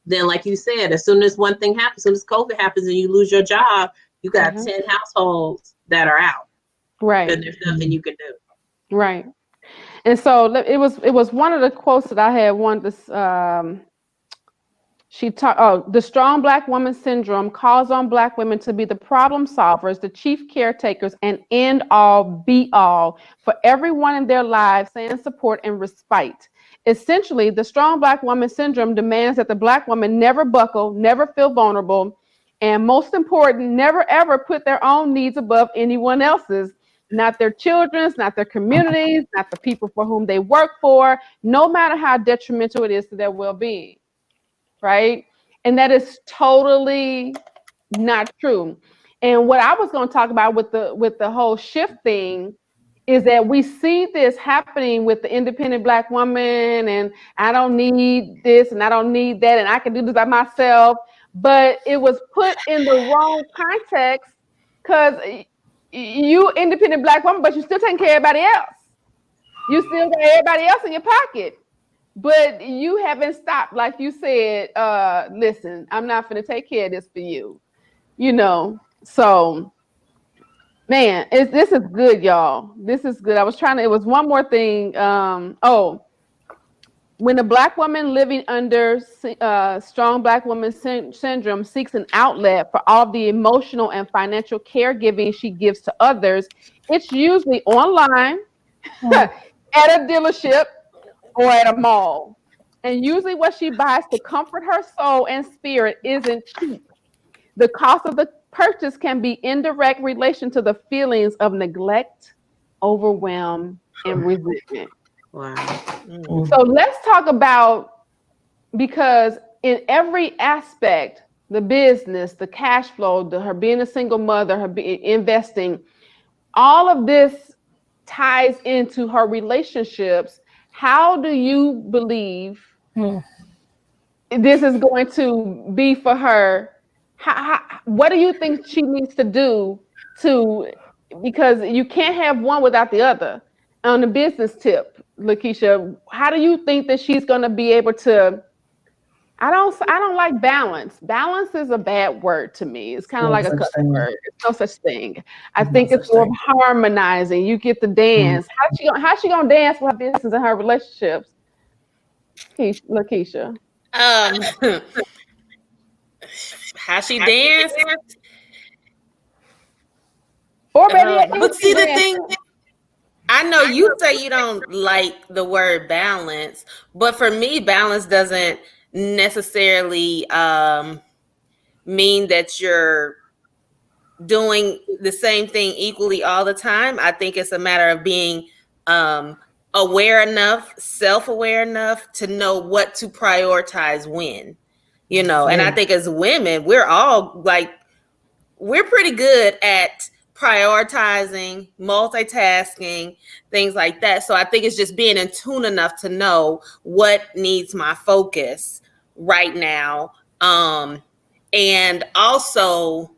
then like you said, as soon as one thing happens, as soon as COVID happens and you lose your job, you got 10 households that are out. Right. And there's nothing you can do. Right. And so it was one of the quotes that I had wanted to she talked, the strong Black woman syndrome calls on Black women to be the problem solvers, the chief caretakers, and end all be all for everyone in their lives, and support and respite. Essentially, the strong Black woman syndrome demands that the Black woman never buckle, never feel vulnerable, and most important, never ever put their own needs above anyone else's, not their children's, not their communities, not the people for whom they work for, no matter how detrimental it is to their well-being. Right? And that is totally not true. And what I was going to talk about with the whole shift thing is that we see this happening with the independent Black woman, and I don't need this and I don't need that, and I can do this by myself. But it was put in the wrong context, because you independent Black woman, but you still taking care of everybody else. You still got everybody else in your pocket. But you haven't stopped, like you said, listen, I'm not going to take care of this for you, you know. So, man, this is good, y'all. This is good. It was one more thing. When a Black woman living under strong Black woman syndrome seeks an outlet for all the emotional and financial caregiving she gives to others, it's usually online, at a dealership, or at a mall. And usually what she buys to comfort her soul and spirit isn't cheap. The cost of the purchase can be in direct relation to the feelings of neglect, overwhelm, and resentment. Wow. So let's talk about, because in every aspect, the business, the cash flow, her being a single mother, her investing, all of this ties into her relationships. How do you believe this is going to be for her? What do you think she needs to do because you can't have one without the other? On the business tip, Lakeisha, how do you think that she's going to be able to? I don't like balance. Balance is a bad word to me. It's kind of like a cuss word. It's no such thing. I think it's more harmonizing. You get the dance. How's she gonna dance with her business and her relationships? Lakeisha. How she dance? Or maybe but see the thing, I know you say you don't like the word balance, but for me, balance doesn't necessarily mean that you're doing the same thing equally all the time. I think it's a matter of being aware enough, self-aware enough to know what to prioritize when, and I think as women, we're pretty good at prioritizing, multitasking, things like that. So I think it's just being in tune enough to know what needs my focus right now. And also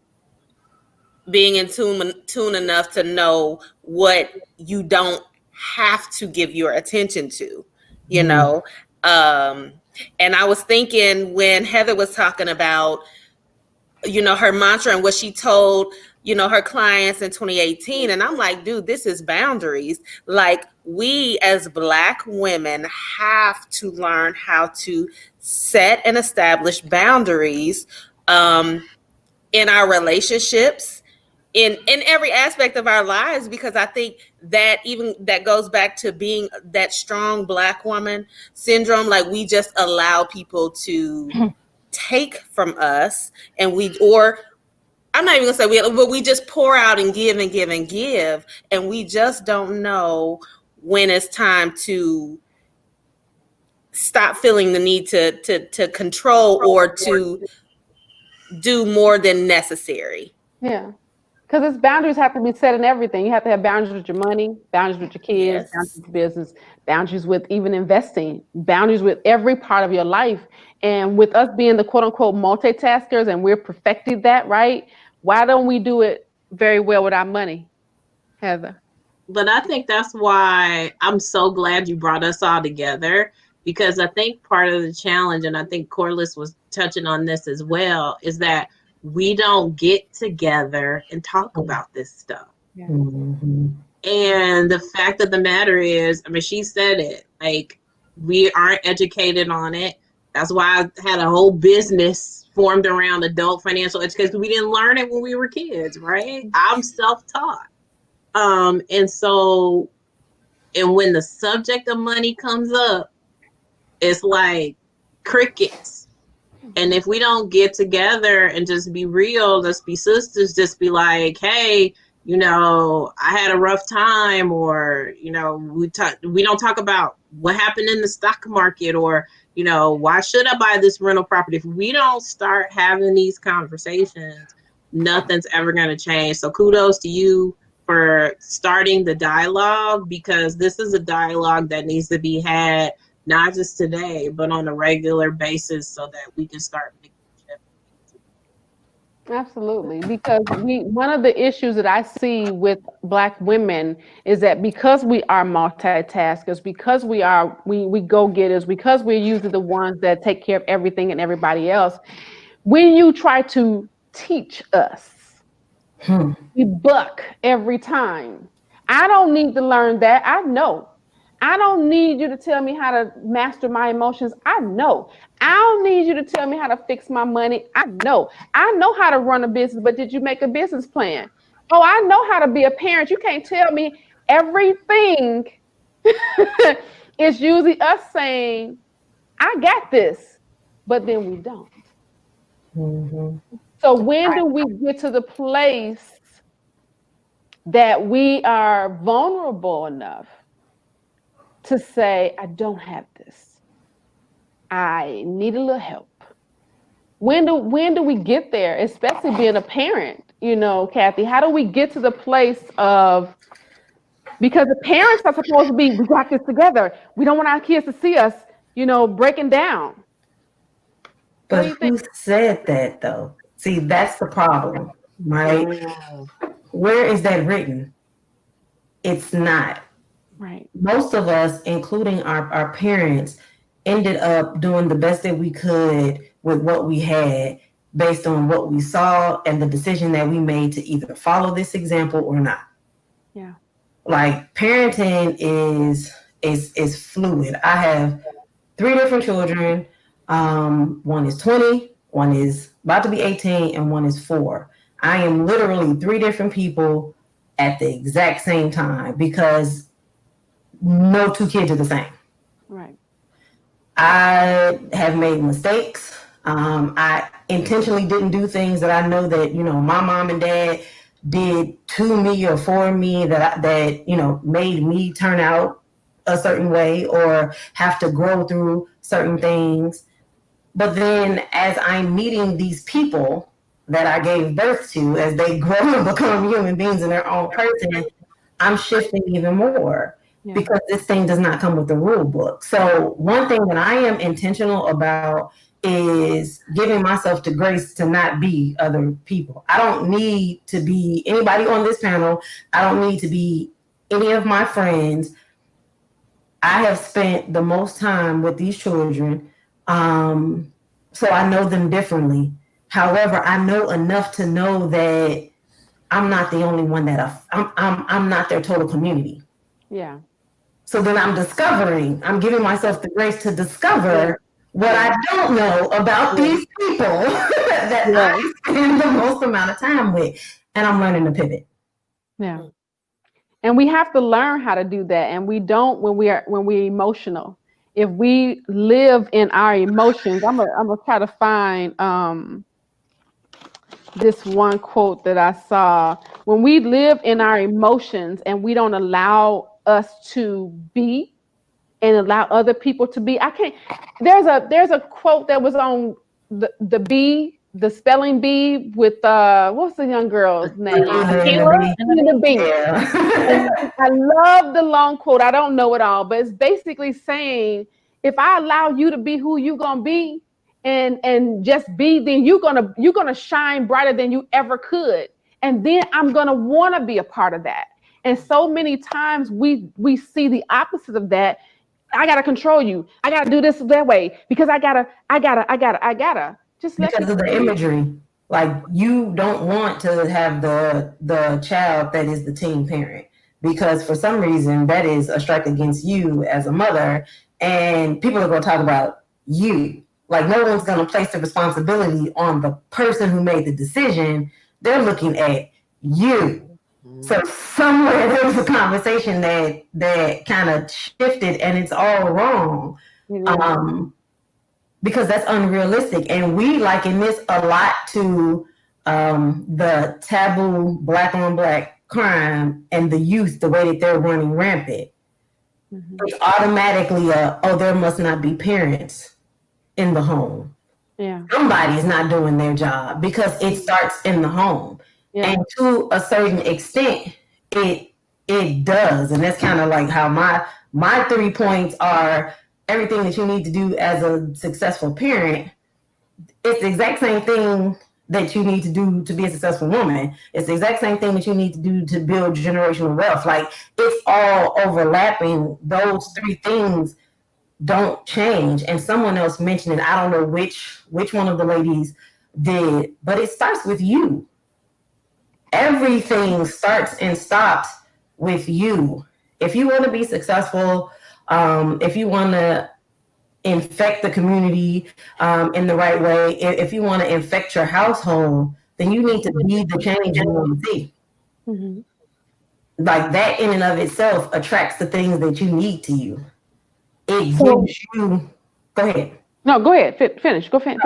being in tune enough to know what you don't have to give your attention to, you know. And I was thinking when Heather was talking about, you know, her mantra and what she told, you know, her clients in 2018. And I'm like, dude, this is boundaries. Like, we as Black women have to learn how to set and establish boundaries in our relationships, in every aspect of our lives, because I think that even that goes back to being that strong Black woman syndrome. Like, we just allow people to take from us, and I'm not even gonna say but we just pour out and give and give and give, and we just don't know when it's time to stop feeling the need to control or to do more than necessary. Yeah. Because its boundaries have to be set in everything. You have to have boundaries with your money, boundaries with your kids, Yes. boundaries with business, boundaries with even investing, boundaries with every part of your life. And with us being the quote unquote multitaskers, and we're perfecting that, right? Why don't we do it very well with our money, Heather? But I think that's why I'm so glad you brought us all together, because I think part of the challenge, and I think Corliss was touching on this as well, is that we don't get together and talk about this stuff. Yeah. And the fact of the matter is, I mean, she said it, like, we aren't educated on it. That's why I had a whole business formed around adult financial education. We didn't learn it when we were kids, right? I'm self-taught. And so, and when the subject of money comes up, it's like crickets. And if we don't get together and just be real, let's be sisters, just be like, hey, you know, I had a rough time, or, you know, we don't talk about what happened in the stock market, or, you know, why should I buy this rental property? If we don't start having these conversations, nothing's ever going to change. So kudos to you for starting the dialogue, because this is a dialogue that needs to be had not just today, but on a regular basis, so that we can start making shifts. Absolutely, because one of the issues that I see with Black women is that because we are multitaskers, because we go getters, because we're usually the ones that take care of everything and everybody else, when you try to teach us, we buck every time. I don't need to learn that. I know. I don't need you to tell me how to master my emotions. I know. I don't need you to tell me how to fix my money. I know. I know how to run a business, but did you make a business plan? Oh, I know how to be a parent. You can't tell me everything. It's usually us saying, I got this, but then we don't. So when do we get to the place that we are vulnerable enough to say, I don't have this. I need a little help. When do we get there, especially being a parent, you know, Kathy? How do we get to the place of, because the parents are supposed to be, we got this together. We don't want our kids to see us, you know, breaking down. But who said that though? See, that's the problem, right? Where is that written? It's not. Right. Most of us, including our parents, ended up doing the best that we could with what we had based on what we saw and the decision that we made to either follow this example or not. Yeah. Like, parenting is fluid. I have 3 different children. One is 20, one is about to be 18, and one is 4. I am literally 3 different people at the exact same time, because no 2 kids are the same. Right. I have made mistakes. I intentionally didn't do things that I know that, you know, my mom and dad did to me or for me, that you know, made me turn out a certain way or have to grow through certain things. But then as I'm meeting these people that I gave birth to as they grow and become human beings in their own person, I'm shifting even more because this thing does not come with the rule book. So one thing that I am intentional about is giving myself the grace to not be other people. I don't need to be anybody on this panel. I don't need to be any of my friends. I have spent the most time with these children, so I know them differently. However, I know enough to know that I'm not the only one that I'm not their total community. Yeah. So then I'm giving myself the grace to discover what I don't know about these people that I spend the most amount of time with, and I'm learning to pivot. Yeah. And we have to learn how to do that. And we don't when we're emotional. If we live in our emotions, I'm gonna try to find this one quote that I saw. When we live in our emotions and we don't allow us to be and allow other people to be, there's a quote that was on the bee, the spelling bee with what's the young girl's name? The bee. I love the long quote. I don't know it all, but it's basically saying, if I allow you to be who you gonna be and just be, then you're gonna shine brighter than you ever could. And then I'm gonna wanna be a part of that. And so many times we see the opposite of that. I gotta control you. I gotta do this that way because I gotta. Just let because of the imagery. Like, you don't want to have the child that is the teen parent, because for some reason that is a strike against you as a mother, and people are going to talk about you. Like, no one's going to place the responsibility on the person who made the decision. They're looking at you. So somewhere there was a conversation that kind of shifted, and it's all wrong. Because that's unrealistic. And we liken this a lot to the taboo black on black crime and the youth, the way that they're running rampant. It's automatically there must not be parents in the home. Somebody's not doing their job, because it starts in the home. And to a certain extent, it does. And that's kind of like how my 3 points are: everything that you need to do as a successful parent. It's the exact same thing that you need to do to be a successful woman. It's the exact same thing that you need to do to build generational wealth. Like, it's all overlapping. Those 3 things don't change. And someone else mentioned it. I don't know which one of the ladies did, but it starts with you. Everything starts and stops with you. If you want to be successful, if you want to infect the community in the right way, if you want to infect your household, then you need to be the change you want to see. Like, that in and of itself attracts the things that you need to you. It gives you. Go ahead. No, go ahead. Finish. Go finish.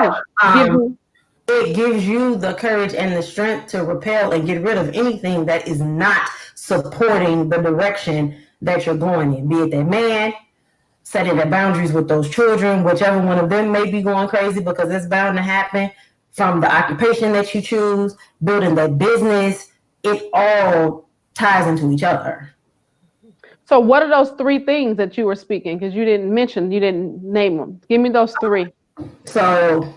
It gives you the courage and the strength to repel and get rid of anything that is not supporting the direction that you're going in. Be it that man, setting the boundaries with those children, whichever one of them may be going crazy, because it's bound to happen, from the occupation that you choose, building that business, it all ties into each other. So what are those 3 things that you were speaking? Because you didn't name them. Give me those 3. So,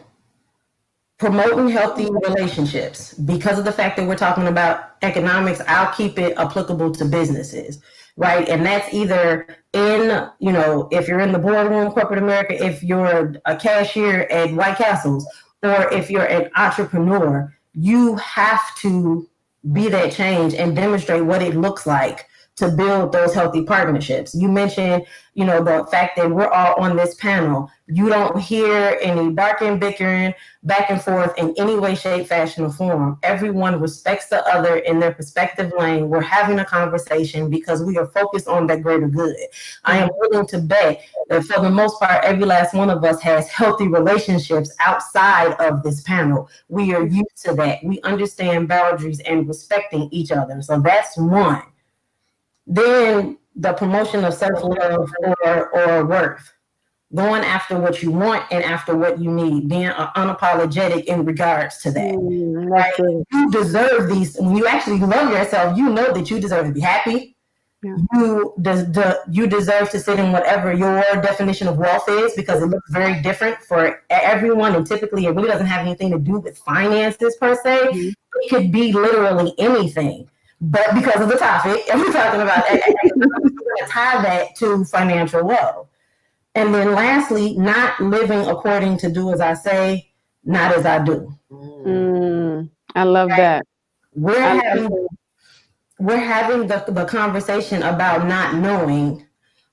promoting healthy relationships. Because of the fact that we're talking about economics, I'll keep it applicable to businesses, right? And that's either in, if you're in the boardroom, corporate America, if you're a cashier at White Castles, or if you're an entrepreneur, you have to be that change and demonstrate what it looks like to build those healthy partnerships. You mentioned, the fact that we're all on this panel. You don't hear any barking, bickering, back and forth in any way, shape, fashion, or form. Everyone respects the other in their respective lane. We're having a conversation because we are focused on that greater good. I am willing to bet that for the most part, every last one of us has healthy relationships outside of this panel. We are used to that. We understand boundaries and respecting each other. So that's one. Then the promotion of self-love or worth. going after what you want and after what you need, being unapologetic in regards to that. That's Right? good. You deserve these. When you actually love yourself, you know that you deserve to be happy. Yeah. You deserve to sit in whatever your definition of wealth is, because it looks very different for everyone, and typically it really doesn't have anything to do with finances per se. Mhm. It could be literally anything, but because of the topic, and we're talking about, we're going to tie that to financial wealth. And then lastly, not living according to do as I say, not as I do. I love that. We're I love having that. we're having the conversation about not knowing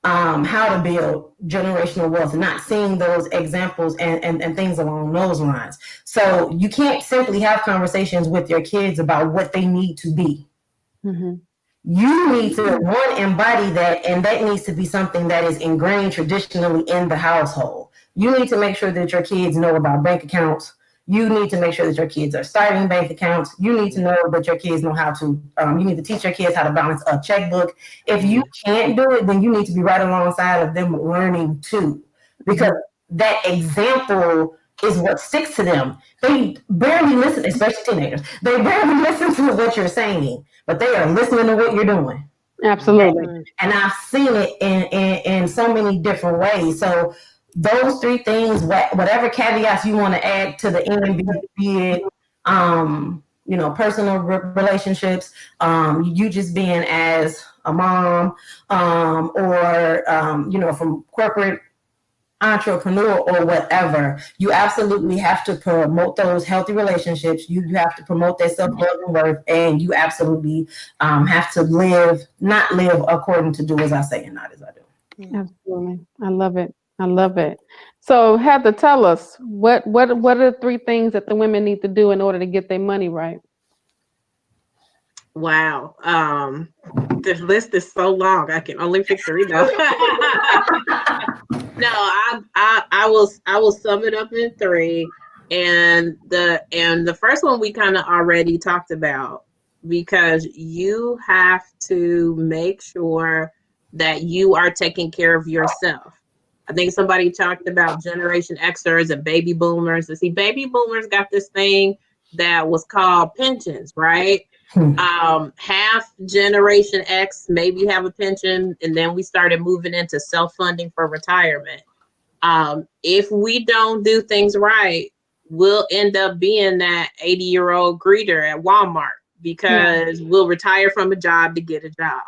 how to build generational wealth, not seeing those examples and things along those lines. So you can't simply have conversations with your kids about what they need to be. Mhm. You need to, one, embody that, and that needs to be something that is ingrained traditionally in the household. You need to make sure that your kids know about bank accounts. You need to make sure that your kids are starting bank accounts. You need to know that your kids know how to, you need to teach your kids how to balance a checkbook. If you can't do it, then you need to be right alongside of them learning too. Because that example is what sticks to them. They barely listen, especially teenagers. They barely listen to what you're saying, but they are listening to what you're doing. Absolutely. And I've seen it in so many different ways. So those three things, whatever caveats you want to add to the end, be it personal relationships, you just being as a mom, or from corporate entrepreneur or whatever, you absolutely have to promote those healthy relationships. You have to promote that self-love and worth, and you absolutely have to not live according to do as I say and not as I do. Absolutely. I love it. I love it. So Heather, tell us what are the three things that the women need to do in order to get their money right? Wow. The list is so long. I can only pick three now. No, I will sum it up in three. And the first one we kind of already talked about, because you have to make sure that you are taking care of yourself. I think somebody talked about Generation Xers and baby boomers. And see, baby boomers got this thing that was called pensions, right? Half Generation X maybe have a pension, and then we started moving into self-funding for retirement. If we don't do things right, we'll end up being that 80-year-old greeter at Walmart, because we'll retire from a job to get a job.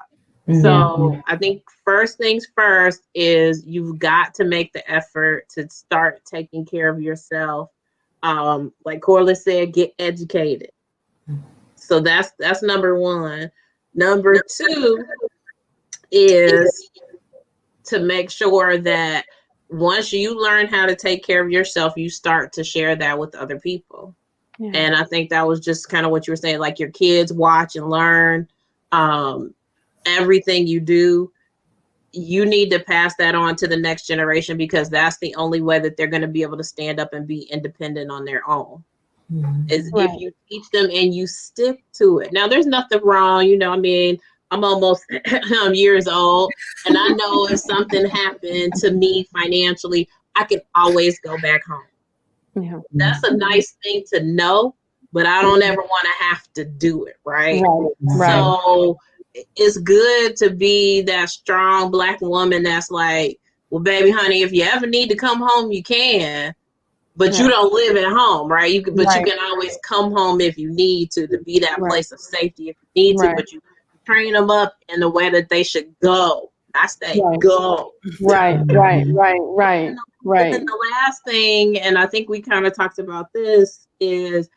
So I think first things first is you've got to make the effort to start taking care of yourself. Like Corliss said, get educated. So that's number one. Number two is to make sure that once you learn how to take care of yourself, you start to share that with other people. Yeah. And I think that was just kind of what you were saying, like your kids watch and learn everything you do. You need to pass that on to the next generation, because that's the only way that they're going to be able to stand up and be independent on their own. Is if you teach them and you stick to it. Now, there's nothing wrong, I mean, I'm almost years old, and I know if something happened to me financially, I can always go back home. Yeah. That's a nice thing to know, but I don't ever want to have to do it, right? So it's good to be that strong Black woman that's like, well, baby, honey, if you ever need to come home, you can. But you don't live at home, right? You can always come home if you need to be that place of safety if you need to. But you train them up in the way that they should go. I say go. Right. And then the last thing, and I think we kind of talked about this, is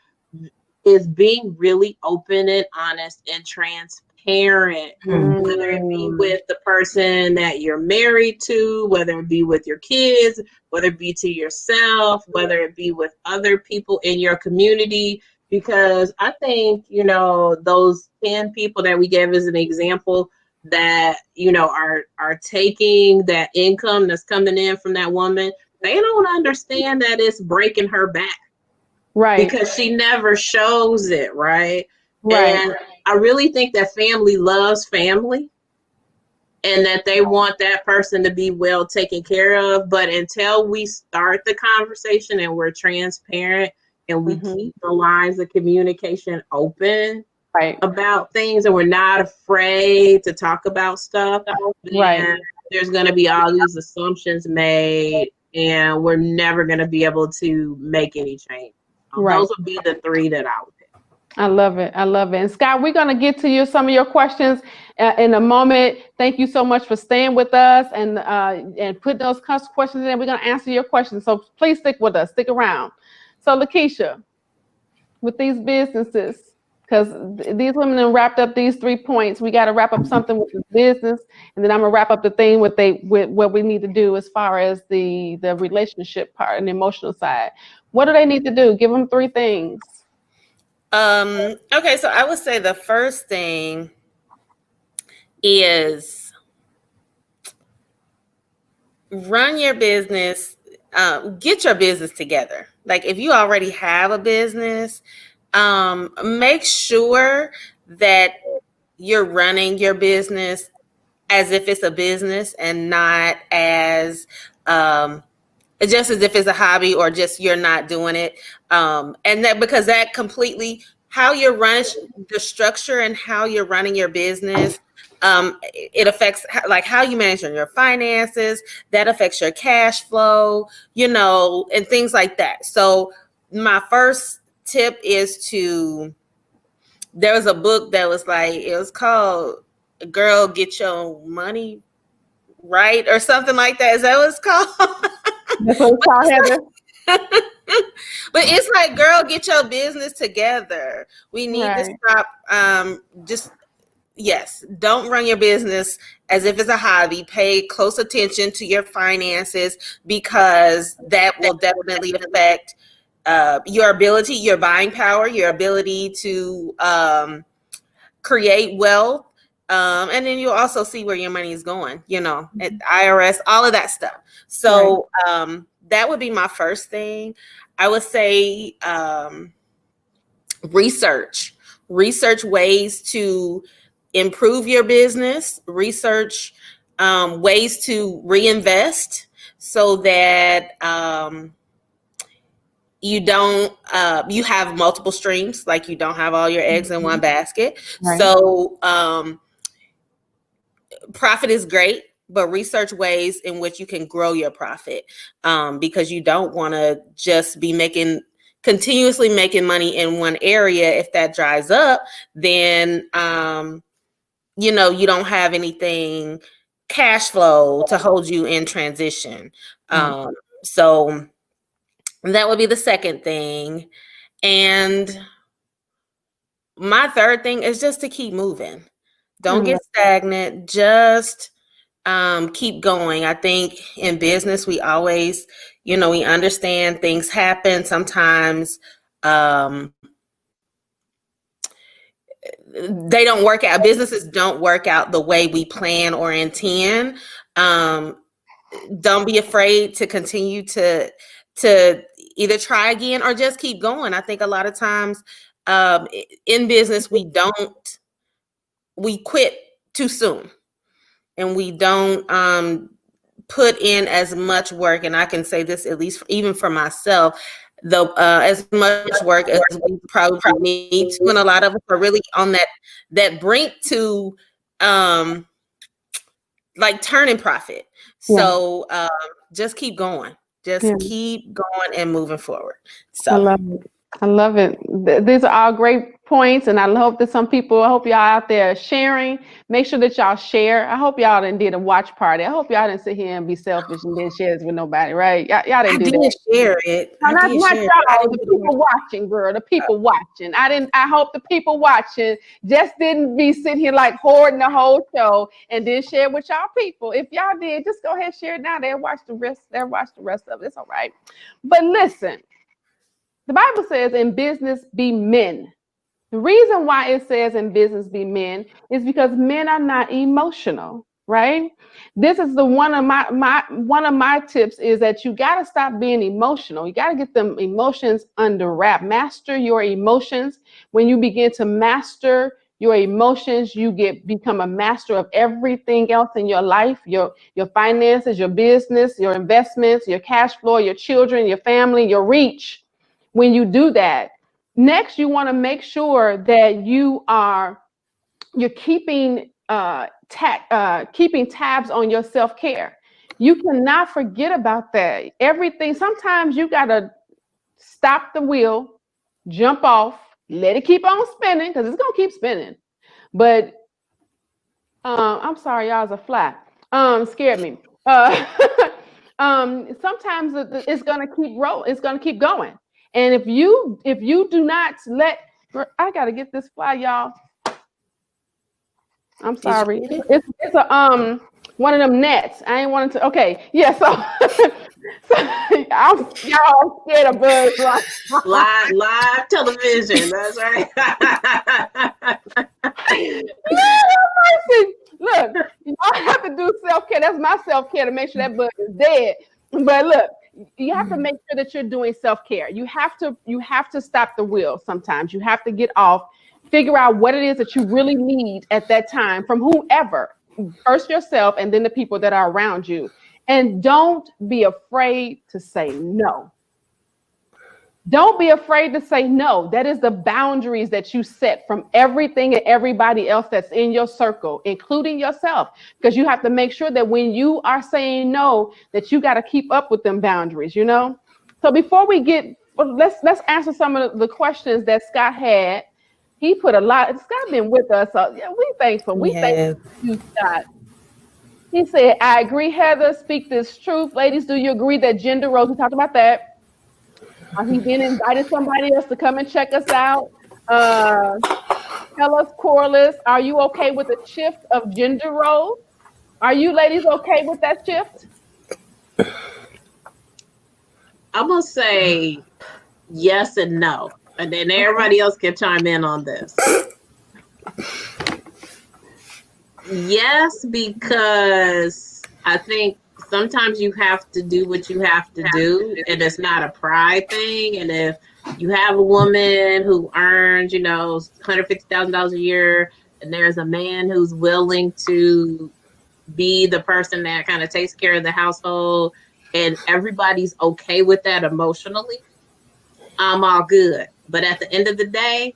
being really open and honest and transparent. Whether it be with the person that you're married to, whether it be with your kids, whether it be to yourself, whether it be with other people in your community. Because I think, those 10 people that we gave as an example that, are taking that income that's coming in from that woman, they don't understand that it's breaking her back. Right. Because she never shows it, right? And I really think that family loves family. and that they want that person to be well taken care of. But until we start the conversation and we're transparent and we keep the lines of communication open about things, and we're not afraid to talk about stuff, then there's going to be all these assumptions made, and we're never going to be able to make any change. Those would be the three that I would pick. I love it. I love it. And Scott, we're going to get to some of your questions in a moment. Thank you so much for staying with us and put those questions in. We're going to answer your questions. So please stick with us. Stick around. So Lakeisha, with these businesses, because these women have wrapped up these 3 points, we got to wrap up something with the business, and then I'm gonna wrap up the thing with what we need to do as far as the relationship part and the emotional side. What do they need to do? Give them 3 things. Okay, so I would say the first thing is run your business, get your business together. Like if you already have a business, make sure that you're running your business as if it's a business and not as just as if it's a hobby or just you're not doing it. And that because that completely how you're running the structure and how you're running your business, it affects like how you manage your finances. That affects your cash flow, and things like that. So my first tip is there was a book that was like, it was called Girl, Get Your Money Right or something like that. Is that what it's called? That's what it's called, Heather. But it's like, girl, get your business together. We need to stop. Don't run your business as if it's a hobby. Pay close attention to your finances because that will definitely affect your ability, your buying power, your ability to create wealth. And then you'll also see where your money is going, at IRS, all of that stuff. So that would be my first thing. I would say research ways to improve your business, research ways to reinvest so that you don't you have multiple streams, like you don't have all your eggs in one basket. So profit is great, but research ways in which you can grow your profit, because you don't want to just be continuously making money in one area. If that dries up, then you don't have anything cash flow to hold you in transition. So that would be the second thing. And my third thing is just to keep moving. Don't get stagnant. Just keep going. I think in business, we always, we understand things happen. Sometimes they don't work out. Businesses don't work out the way we plan or intend. Don't be afraid to continue to either try again or just keep going. I think a lot of times in business, we quit too soon and we don't put in as much work. And I can say this, at least even for myself, as much work as we probably need to. And a lot of us are really on that brink to like turning profit. So just keep going. Just keep going and moving forward. So I love it. I love it. These are all great points, and I hope that I hope y'all out there sharing. Make sure that y'all share. I hope y'all did a watch party. I hope y'all didn't sit here and be selfish and didn't share this with nobody, right? Y'all didn't do that. Share it. Not y'all. The people watching, girl. The people watching. I hope the people watching just didn't be sitting here like hoarding the whole show and then share with y'all people. If y'all did, just go ahead and share it now. They'll watch the rest of it. It's all right. But listen. The Bible says in business be men. The reason why it says in business be men is because men are not emotional, right? This is one of my tips is that you got to stop being emotional. You got to get them emotions under wrap. Master your emotions. When you begin to master your emotions, you become a master of everything else in your life, your finances, your business, your investments, your cash flow, your children, your family, your reach. When you do that, next you want to make sure that you're keeping keeping tabs on your self-care. You cannot forget about that. Everything, sometimes you gotta stop the wheel, jump off, let it keep on spinning, because it's gonna keep spinning. But I'm sorry, y'all, it's a fly. Scared me. Sometimes it's gonna keep rolling, it's gonna keep going. And if you do not I gotta get this fly, y'all. I'm sorry. It's a one of them nets. I ain't wanted to. Okay, yeah. So, y'all scared of bugs. Live television. That's right. Look, I have to do self-care. That's my self-care, to make sure that bug is dead. But look, you have to make sure that you're doing self-care. You have to stop the wheel sometimes. You have to get off, figure out what it is that you really need at that time from whoever. First yourself, and then the people that are around you. And don't be afraid to say no. Don't be afraid to say no. That is the boundaries that you set from everything and everybody else that's in your circle, including yourself. Because you have to make sure that when you are saying no, that you got to keep up with them boundaries, you know? So before we let's answer some of the questions that Scott had. He put a lot. Scott been with us. So yeah, we thankful. We thank you, Scott. He said, I agree, Heather. Speak this truth. Ladies, do you agree that gender roles, we talked about that. He been invited somebody else to come and check us out. Tell us, Corliss, are you okay with the shift of gender roles? Are you ladies okay with that shift? I'm going to say yes and no. And then everybody else can chime in on this. Yes, because I think sometimes you have to do what you have to do, and it's not a pride thing. And if you have a woman who earns, $150,000 a year, and there's a man who's willing to be the person that kind of takes care of the household, and everybody's okay with that emotionally, I'm all good. But at the end of the day,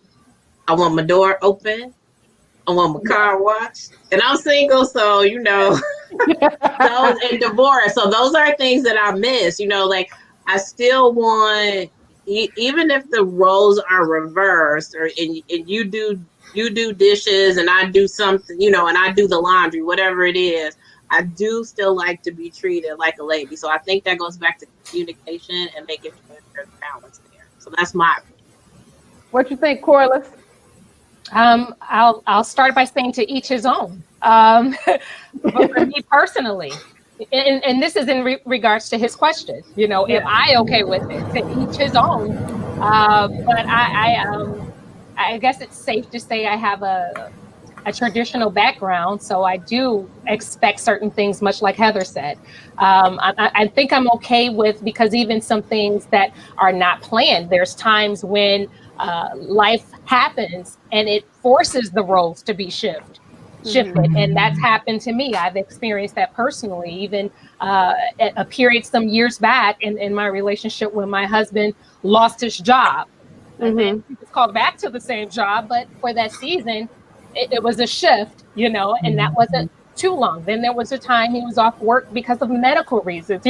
I want my door open. I want my car washed. And I'm single, so, those and divorced. So those are things that I miss. I still want, even if the roles are reversed, and you do dishes and I do something, and I do the laundry, whatever it is, I do still like to be treated like a lady. So I think that goes back to communication and making sure there's balance there. So that's my opinion. What you think, Corliss? I'll start by saying to each his own. But for me personally, and this is in regards to his question, am I okay with it? To each his own. But I guess it's safe to say I have a traditional background, so I do expect certain things, much like Heather said. I think I'm okay with, because even some things that are not planned, there's times when life happens and it forces the roles to be shifted. And that's happened to me. I've experienced that personally, even at a period some years back in my relationship when my husband lost his job. And then he was called back to the same job, but for that season, it was a shift, and that wasn't too long. Then there was a time he was off work because of medical reasons,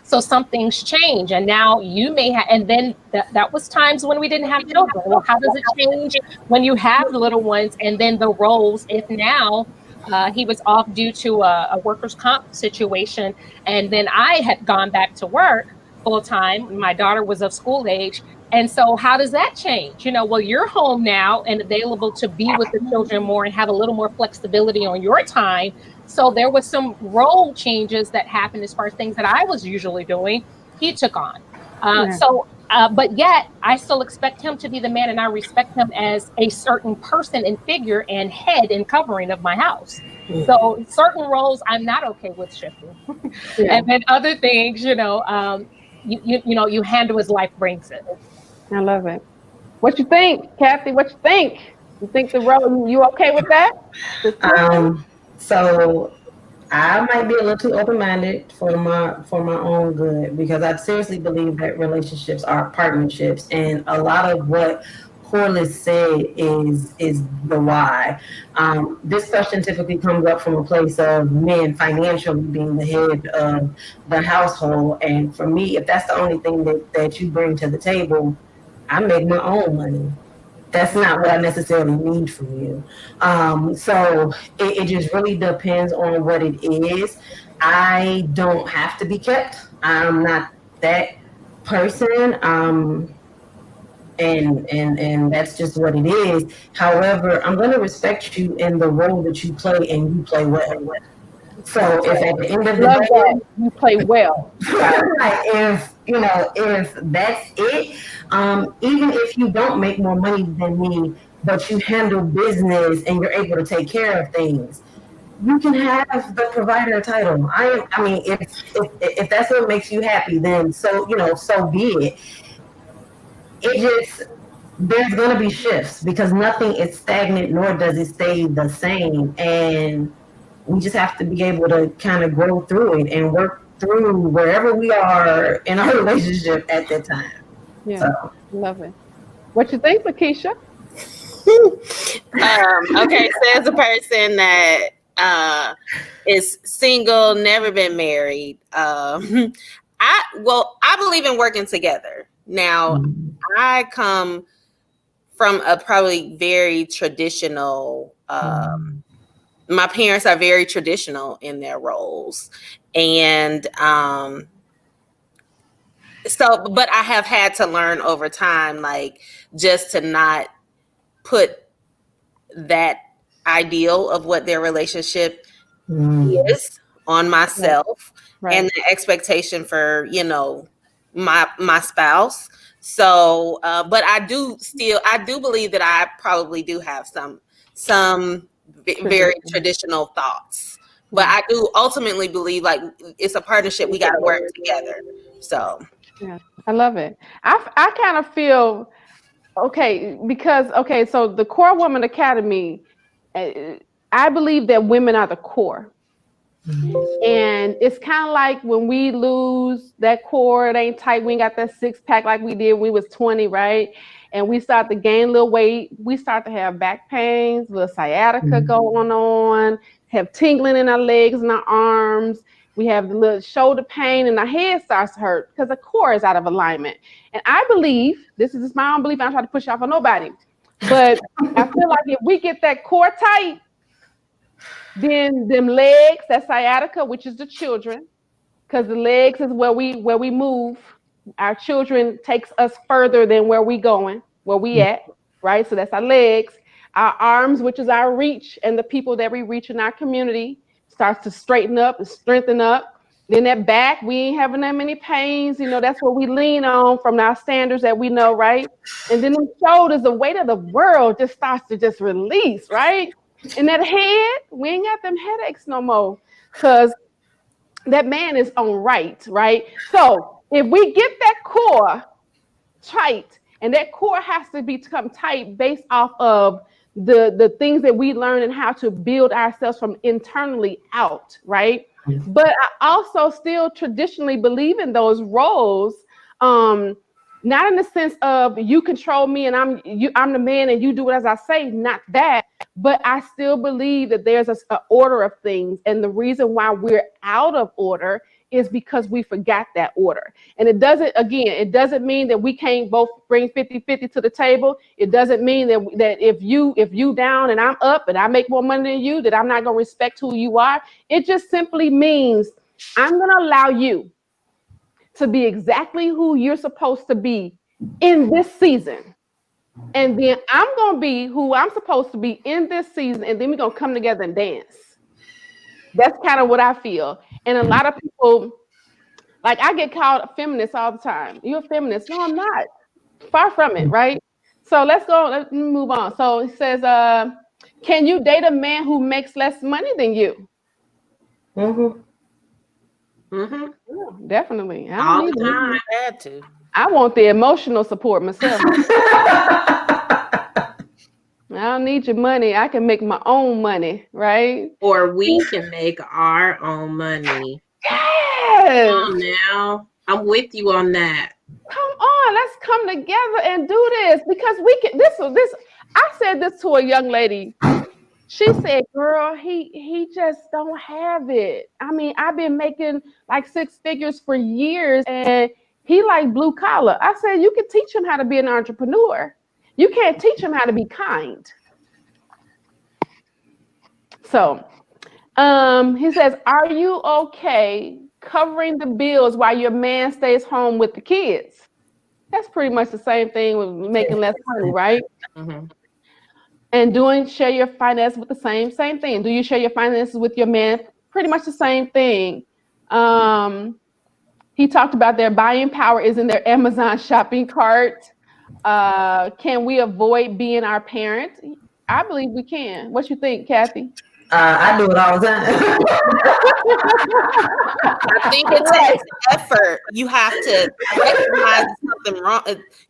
so some things change. And now you may have, and then that was times when we didn't have children. Well, how does it change when you have little ones? And then the roles, if now he was off due to a workers' comp situation, and then I had gone back to work full time. My daughter was of school age. And so how does that change? Well, you're home now and available to be with the children more and have a little more flexibility on your time. So there was some role changes that happened as far as things that I was usually doing, he took on. But yet I still expect him to be the man, and I respect him as a certain person and figure and head and covering of my house. So certain roles I'm not okay with shifting. And then other things, you handle as life brings it. I love it. What you think, Kathy? What you think? You think the road? You okay with that? So I might be a little too open-minded for my own good, because I seriously believe that relationships are partnerships, and a lot of what Corliss said is the why. This question typically comes up from a place of men financially being the head of the household, and for me, if that's the only thing that you bring to the table, I make my own money. That's not what I necessarily need from you. So it just really depends on what it is. I don't have to be kept. I'm not that person. And that's just what it is. However, I'm going to respect you in the role that you play, and you play well. So if at the end of the Love that. day, You play well. like if that's it, even if you don't make more money than me, but you handle business and you're able to take care of things, you can have the provider title. I mean, if that's what makes you happy, then so be it. It just, there's going to be shifts, because nothing is stagnant, nor does it stay the same, and we just have to be able to kind of grow through it and work through wherever we are in our relationship at that time. Yeah, So love it. What you think, Lakeisha? Okay, so as a person that is single, never been married, I believe in working together. Now, I come from a probably very traditional. My parents are very traditional in their roles, and so, but I have had to learn over time, like, just to not put that ideal of what their relationship is on myself, Right. and the expectation for my spouse. So but I do believe that I probably do have some very traditional thoughts, but I do ultimately believe, like, it's a partnership. We got to work together. So Yeah, I love it. I kind of feel okay because so the Core Woman Academy, uh, I believe that women are the core. And it's kind of like when we lose that core, it ain't tight. We ain't got that six pack like we did when we was 20, right? And we start to gain a little weight. We start to have back pains, little sciatica going on, have tingling in our legs and our arms. We have the little shoulder pain, and our head starts to hurt because the core is out of alignment. And I believe, this is just my own belief, I don't try to push off on nobody, but I feel like if we get that core tight, then them legs, that sciatica, which is the children, because the legs is where we move. Our children takes us further than where we going, where we at, right? So that's our legs. Our arms, which is our reach, and the people that we reach in our community, starts to straighten up and strengthen up. Then that back, we ain't having that many pains. That's what we lean on from our standards that we know, right? And then the shoulders, the weight of the world just starts to just release, right? And that head, we ain't got them headaches no more, because that man is on right? So if we get that core tight, and that core has to become tight based off of the things that we learn and how to build ourselves from internally out, right? But I also still traditionally believe in those roles, not in the sense of you control me and I'm the man and you do it as I say, not that, but I still believe that there's an order of things, and the reason why we're out of order is because we forgot that order. And it doesn't mean that we can't both bring 50-50 to the table. It doesn't mean that if you down and I'm up and I make more money than you, that I'm not going to respect who you are. It just simply means I'm going to allow you to be exactly who you're supposed to be in this season. And then I'm going to be who I'm supposed to be in this season. And then we're going to come together and dance. That's kind of what I feel. And a lot of people, like, I get called a feminist all the time. You're a feminist. No, I'm not. Far from it, right? So let's move on. So it says, can you date a man who makes less money than you? Yeah, definitely. All the time. I had to. I want the emotional support myself. I don't need your money. I can make my own money, right? Or we can make our own money. Yes. Come on now. I'm with you on that. Come on, let's come together and do this because we can. This. I said this to a young lady. She said, "Girl, he just don't have it. I mean, I've been making like 6 figures for years, and he like blue collar." I said, "You can teach him how to be an entrepreneur. You can't teach him how to be kind." So, he says, "Are you okay covering the bills while your man stays home with the kids?" That's pretty much the same thing with making less money, right? Mm-hmm. And share your finances with the same thing. Do you share your finances with your man? Pretty much the same thing. He talked about their buying power is in their Amazon shopping cart. Can we avoid being our parent? I believe we can. What you think, Kathy? I do it all the time. I think it takes effort. You have to recognize something wrong.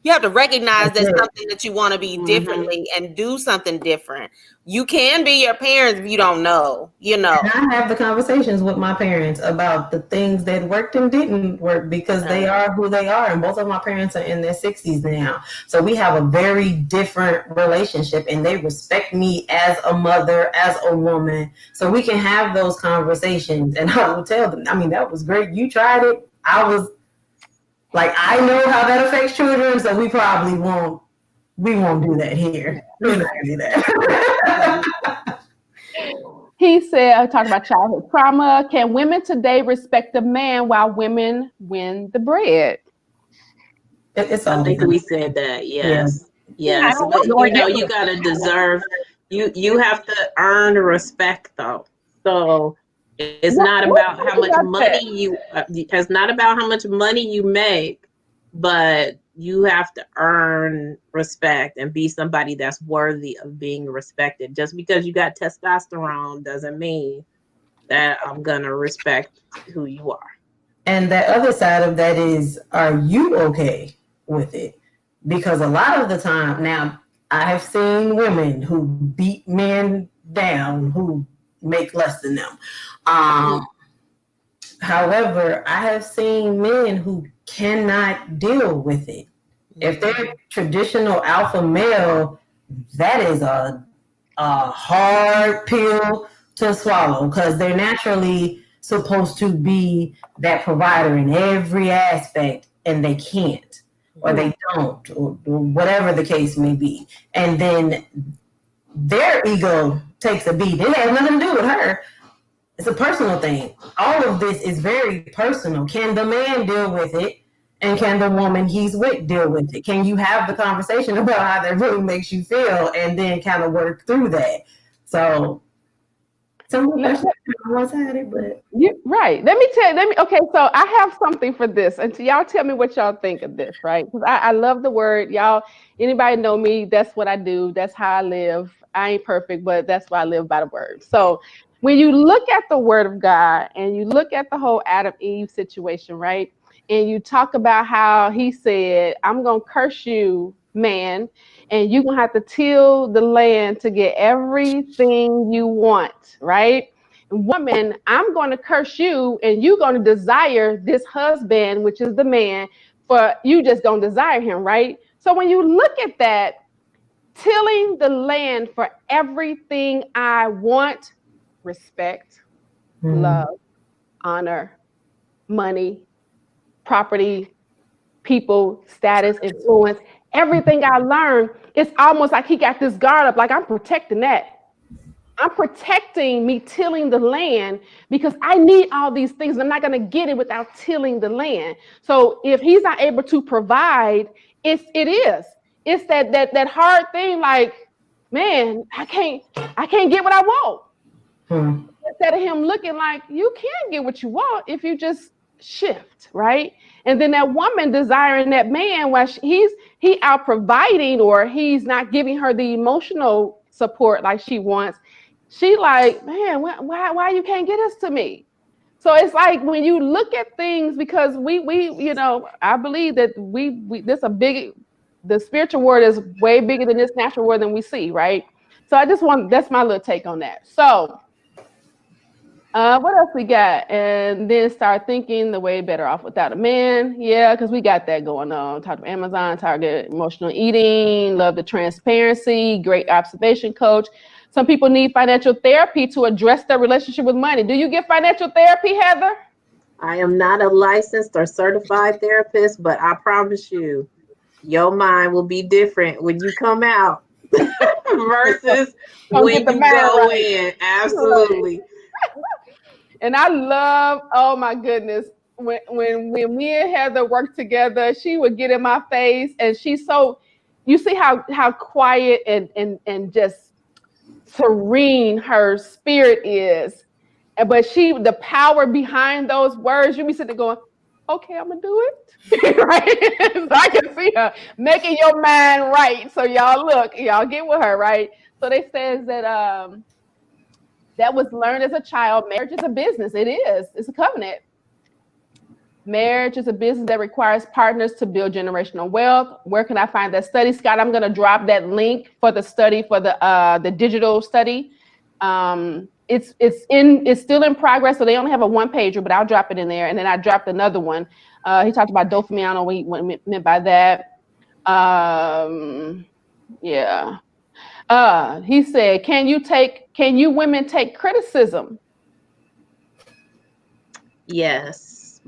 You have to recognize That's there's it. something that you want to be differently and do something different. You can be your parents if you don't know, And I have the conversations with my parents about the things that worked and didn't work because they are who they are. And both of my parents are in their 60s now. So we have a very different relationship and they respect me as a mother, as a woman. So we can have those conversations. And I will tell them, I mean, that was great. You tried it. I was like, I know how that affects children. So we probably won't do that here. We're not going to do that. He said, I talked about childhood trauma. Can women today respect a man while women win the bread? It's all I think different. we said that. Yeah. Yes. don't But know. you gotta deserve. You have to earn respect though. So it's not about how much money you. It's not about how much money you make, but you have to earn respect and be somebody that's worthy of being respected. Just because you got testosterone doesn't mean that I'm gonna respect who you are. And the other side of that is, are you okay with it? Because a lot of the time, now I have seen women who beat men down who make less than them. However, I have seen men who cannot deal with it. If they're traditional alpha male, that is a hard pill to swallow because they're naturally supposed to be that provider in every aspect and they can't or they don't or whatever the case may be. And then their ego takes a beat. It has nothing to do with her. It's a personal thing. All of this is very personal. Can the man deal with it? And can the woman he's with deal with it? Can you have the conversation about how that really makes you feel and then kind of work through that? So some of the was had it, but Right. Okay, so I have something for this. And so y'all tell me what y'all think of this, right? Because I love the word. Y'all, anybody know me, that's what I do. That's how I live. I ain't perfect, but that's why I live by the word. So when you look at the word of God and you look at the whole Adam Eve situation, right? And you talk about how he said, I'm gonna curse you, man, and you're gonna have to till the land to get everything you want, right? Woman, I'm going to curse you and you're going to desire this husband, which is the man, for you just going to desire him, right? So when you look at that, tilling the land for everything I want, respect, love, honor, money, property, people, status, influence, everything I learned, it's almost like he got this guard up, like I'm protecting that. I'm protecting me tilling the land because I need all these things. I'm not going to get it without tilling the land. So if he's not able to provide, it is. It's that hard thing. Like, man, I can't get what I want. Instead of him looking like you can get what you want if you just shift, right? And then that woman desiring that man while he out providing or he's not giving her the emotional support like she wants. She like, man, why you can't get us to me? So it's like when you look at things, because we I believe that we this a big, the spiritual world is way bigger than this natural world than we see, right? So that's my little take on that. So what else we got? And then start thinking the way better off without a man. Yeah, because we got that going on. Talk to Amazon, Target, emotional eating, love the transparency, great observation coach. Some people need financial therapy to address their relationship with money. Do you get financial therapy, Heather? I am not a licensed or certified therapist, but I promise you, your mind will be different when you come out versus when you go in. Absolutely. And I love, oh my goodness, when me and Heather worked together, she would get in my face, and she's so, you see how quiet and just serene her spirit is. But the power behind those words, you be sitting there going, okay, I'm gonna do it. Right? So I can see her making your mind right. So y'all get with her, right? So they says that that was learned as a child. Marriage is a business. It is. It's a covenant. Marriage is a business that requires partners to build generational wealth. Where can I find that study, Scott? I'm going to drop that link for the study, for the digital study. It's still in progress, so they only have a one-pager, but I'll drop it in there. And then I dropped another one. He talked about dopamine. I don't know what he meant by that. Yeah. He said, can you women take criticism? Yes,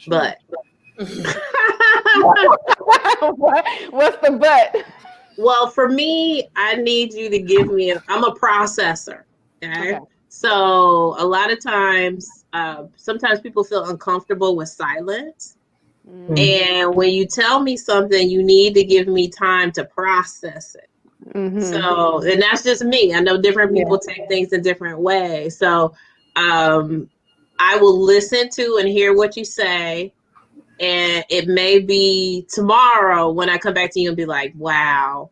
but what's the but? Well, for me, I need you to give me I'm a processor. Okay. So a lot of times, sometimes people feel uncomfortable with silence. Mm-hmm. And when you tell me something, you need to give me time to process it. Mm-hmm. So, and that's just me. I know different people take things in different ways. So, I will listen to and hear what you say. And it may be tomorrow when I come back to you and be like, wow,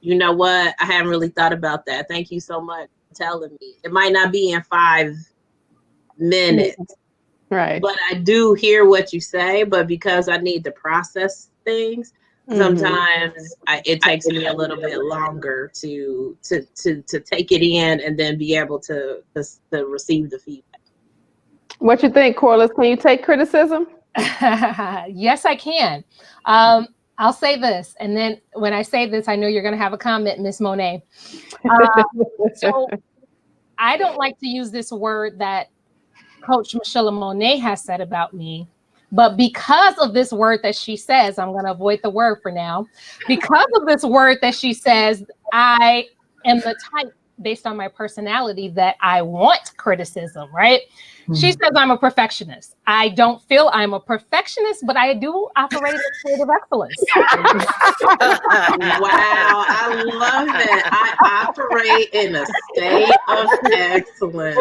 you know what? I haven't really thought about that. Thank you so much for telling me. It might not be in 5 minutes. Right. But I do hear what you say, but because I need to process things, sometimes it takes me a little bit longer to take it in and then be able to receive the feedback. What you think, Corliss? Can you take criticism? Yes, I can. I'll say this, and then when I say this, I know you're going to have a comment, Miss Monet. So I don't like to use this word that Coach Michelamonè has said about me, but because of this word that she says, I'm going to avoid the word for now. Because of this word that she says, I am the type, based on my personality, that I want criticism, right? She says I'm a perfectionist. I don't feel I'm a perfectionist, but I do operate in a state of excellence. Wow, I love that. I operate in a state of excellence.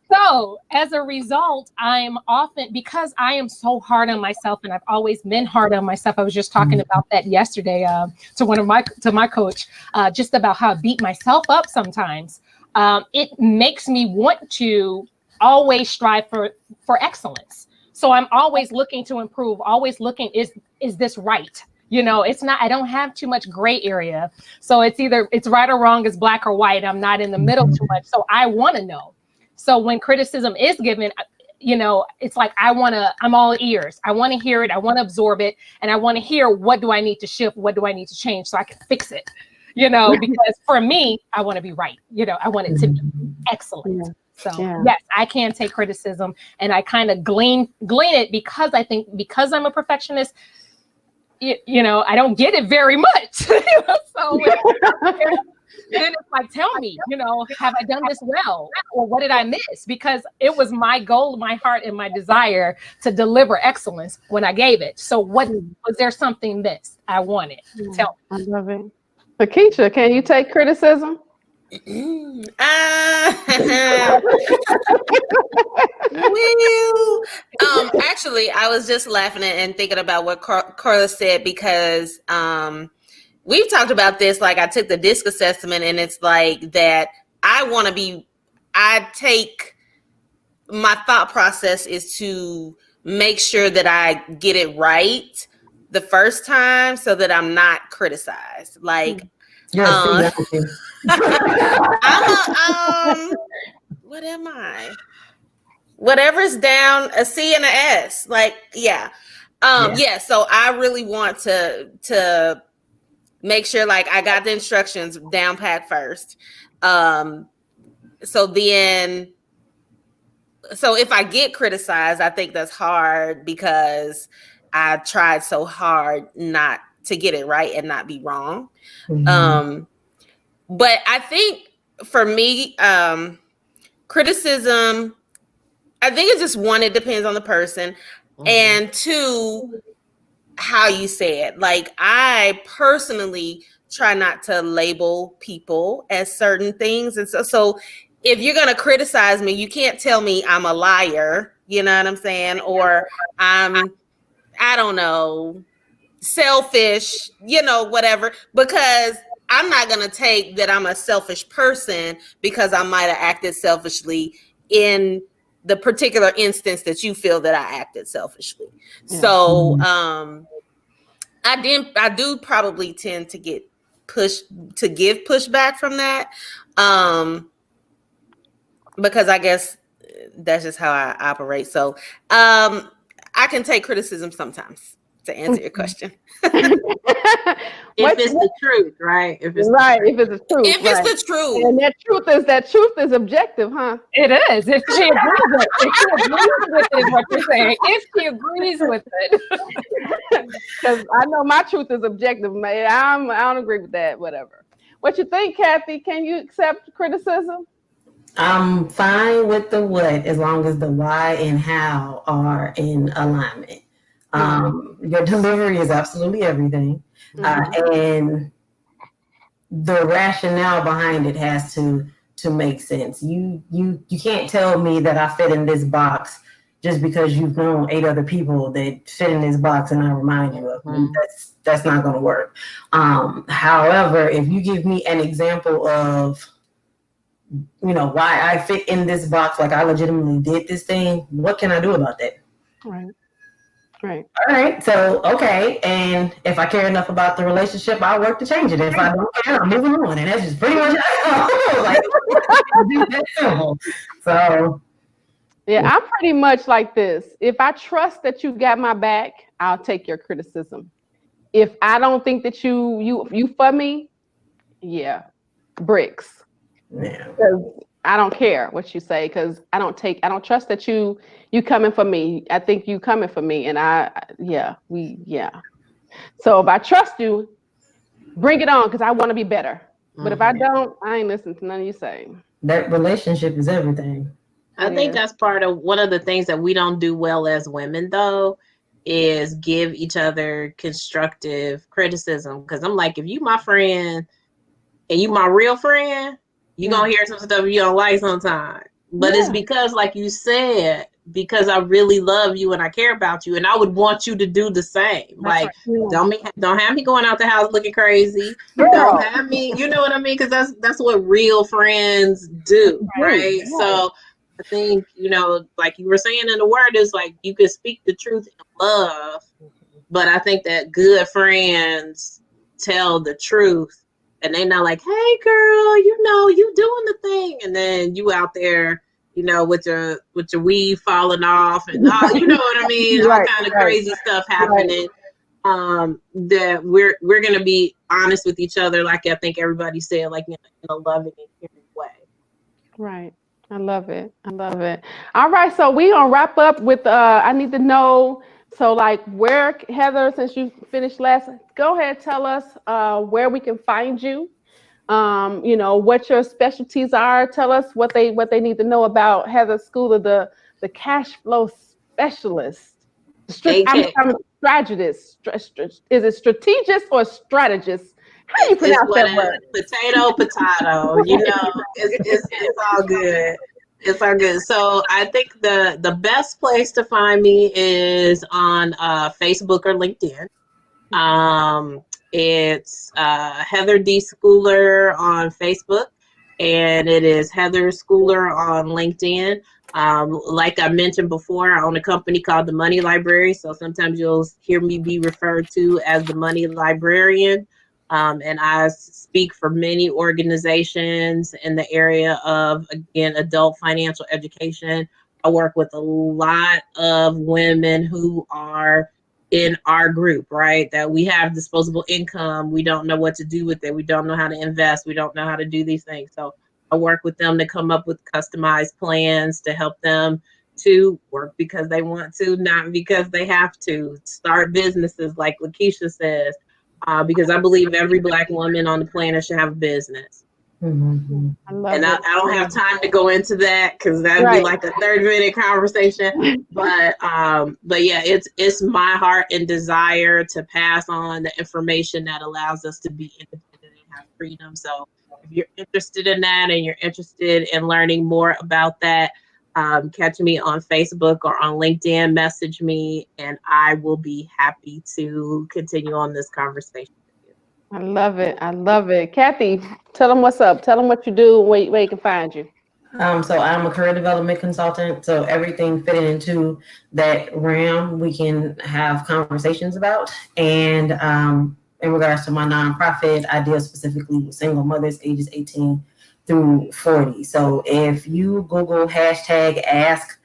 So as a result, I'm often, because I am so hard on myself, and I've always been hard on myself. I was just talking about that yesterday to my coach, just about how I beat myself up sometimes. It makes me want to always strive for excellence. So I'm always looking to improve, always looking, is this right? You know, it's not, I don't have too much gray area. So it's either it's right or wrong, it's black or white. I'm not in the middle too much. So I want to know. So when criticism is given, you know, it's like, I'm all ears. I want to hear it. I want to absorb it. And I want to hear, what do I need to shift? What do I need to change so I can fix it? You know, because for me, I want to be right. You know, I want it to be excellent. So yes, I can take criticism, and I kind of glean it, because I think, because I'm a perfectionist, you know, I don't get it very much. So then it's like, tell me, you know, have I done this well? Or what did I miss? Because it was my goal, my heart, and my desire to deliver excellence when I gave it. So what was there something missed? I want it. Tell me. I love it. Lakeisha, can you take criticism? Actually, I was just laughing and thinking about what Carla said, because we've talked about this. Like, I took the DISC assessment, and it's like that I take, my thought process is to make sure that I get it right the first time so that I'm not criticized. Like, You're a C, aren't you? I'm a what am I? Whatever's down, a C and a S. Like, yeah. Yeah, so I really want to make sure like I got the instructions down pat first. So if I get criticized, I think that's hard because I tried so hard not to get it right and not be wrong. Mm-hmm. But I think for me, criticism, I think it's just one, it depends on the person. Mm-hmm. And two, how you say it. Like, I personally try not to label people as certain things. And so if you're going to criticize me, you can't tell me I'm a liar, you know what I'm saying? Or I don't know, selfish, whatever, because I'm not going to take that I'm a selfish person because I might have acted selfishly in the particular instance that you feel that I acted selfishly. Yeah. So, I do probably tend to give pushback from that. Because I guess that's just how I operate. So, I can take criticism sometimes, to answer your question. If it's the truth, right? If it's the truth. If it's the truth. And that truth is objective, huh? It is. If she agrees with it. If she agrees with it is what you're saying. If she agrees with it. Because I know my truth is objective, man. I don't agree with that, whatever. What you think, Kathy? Can you accept criticism? I'm fine with the what, as long as the why and how are in alignment. Your delivery is absolutely everything. And the rationale behind it has to make sense. You can't tell me that I fit in this box just because you've known 8 other people that fit in this box and I remind you of them. That's not going to work. However, if you give me an example of why I fit in this box, like I legitimately did this thing, what can I do about that? Right. All right. So, okay. And if I care enough about the relationship, I'll work to change it. If I don't care, I'm moving on. And that's just pretty much like, that's simple. So. Yeah, I'm pretty much like this. If I trust that you got my back, I'll take your criticism. If I don't think that you for me, yeah, bricks. Yeah. I don't care what you say because I don't trust that you coming for me. I think you coming for me, and So if I trust you, bring it on because I want to be better. But if I don't, I ain't listening to none of you say. That relationship is everything. I think that's part of one of the things that we don't do well as women, though, is give each other constructive criticism. Because I'm like, if you my friend and you my real friend, you're going to hear some stuff you don't like sometimes. But it's because, like you said, because I really love you and I care about you, and I would want you to do the same. That's don't have me going out the house looking crazy. Don't have me, you know what I mean? Because that's what real friends do, right? So I think, like you were saying in the word, is like you can speak the truth in love, but I think that good friends tell the truth. And they're not like, hey, girl, you doing the thing. And then you out there, with your weave falling off and you know what I mean? All kind of crazy stuff happening. That we're going to be honest with each other. Like I think everybody said, like in a loving and caring way. Right. I love it. All right. So we gonna wrap up with, I need to know, so like where, Heather, since you finished last, go ahead, tell us where we can find you. What your specialties are. Tell us what they need to know about Heather's School of the Cash Flow Specialist. I'm a strategist. Is it strategist or strategist? How do you pronounce that word? Potato. It's all good. It's all good. So I think the best place to find me is on Facebook or LinkedIn. It's Heather D. Schooler on Facebook, and it is Heather Schooler on LinkedIn. Like I mentioned before, I own a company called The Money Library, so sometimes you'll hear me be referred to as the Money Librarian. And I speak for many organizations in the area of, again, adult financial education. I work with a lot of women who are in our group, right? That we have disposable income. We don't know what to do with it. We don't know how to invest. We don't know how to do these things. So I work with them to come up with customized plans to help them to work because they want to, not because they have to. Start businesses, like Lakeisha says, because I believe every Black woman on the planet should have a business. Mm-hmm. I love And it. I don't have time to go into that because that'd be Right. like a 30-minute conversation. But yeah, it's my heart and desire to pass on the information that allows us to be independent and have freedom. So if you're interested in that and you're interested in learning more about that, catch me on Facebook or on LinkedIn, message me, and I will be happy to continue on this conversation with you. I love it. I love it. Kathy, tell them what's up. Tell them what you do, where you can find you. So I'm a career development consultant. So everything fitting into that realm, we can have conversations about. And in regards to my nonprofit, I deal specifically with single mothers ages 18 through 40. So if you Google hashtag Ask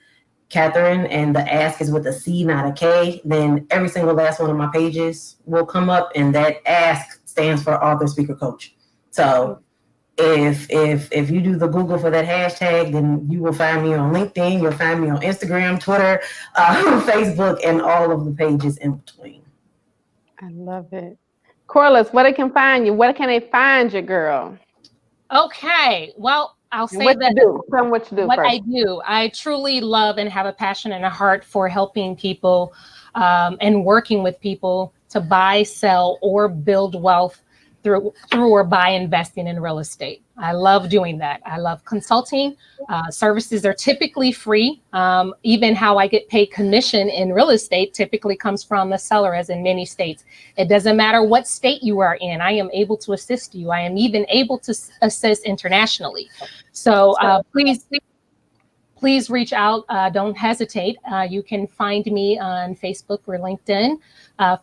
Catherine, and the ask is with a C, not a K, then every single last one of my pages will come up, and that ask stands for author, speaker, coach. So if you do the Google for that hashtag, then you will find me on LinkedIn, you'll find me on Instagram, Twitter, Facebook, and all of the pages in between. I love it. Corliss, where they can find you? Where can they find you, girl? Okay, well, I'll And say what that you do? Tell them what you do what first. I do, I truly love and have a passion and a heart for helping people and working with people to buy, sell, or build wealth through or by investing in real estate. I love doing that. I love consulting. Services are typically free. Even how I get paid commission in real estate typically comes from the seller, as in many states. It doesn't matter what state you are in. I am able to assist you. I am even able to assist internationally. So please reach out. Don't hesitate. You can find me on Facebook or LinkedIn.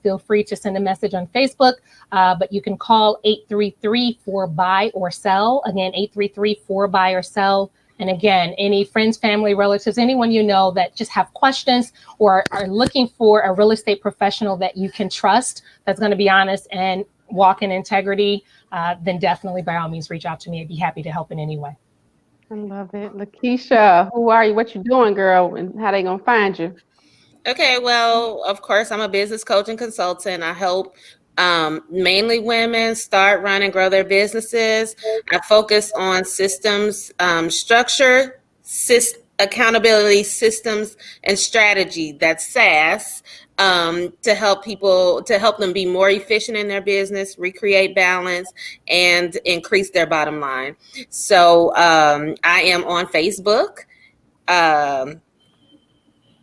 Feel free to send a message on Facebook, but you can call 833-4-BUY or SELL. Again, 833-4-BUY or SELL. And again, any friends, family, relatives, anyone you know that just have questions or are looking for a real estate professional that you can trust, that's going to be honest and walk in integrity, then definitely by all means reach out to me. I'd be happy to help in any way. I love it. Lakeisha, who are you? What you doing, girl? And how they gonna find you? Okay, well, of course, I'm a business coach and consultant. I help mainly women start, run, and grow their businesses. I focus on systems, structure, accountability, systems, and strategy. That's SaaS. To help them be more efficient in their business, recreate balance, and increase their bottom line. So I am on Facebook.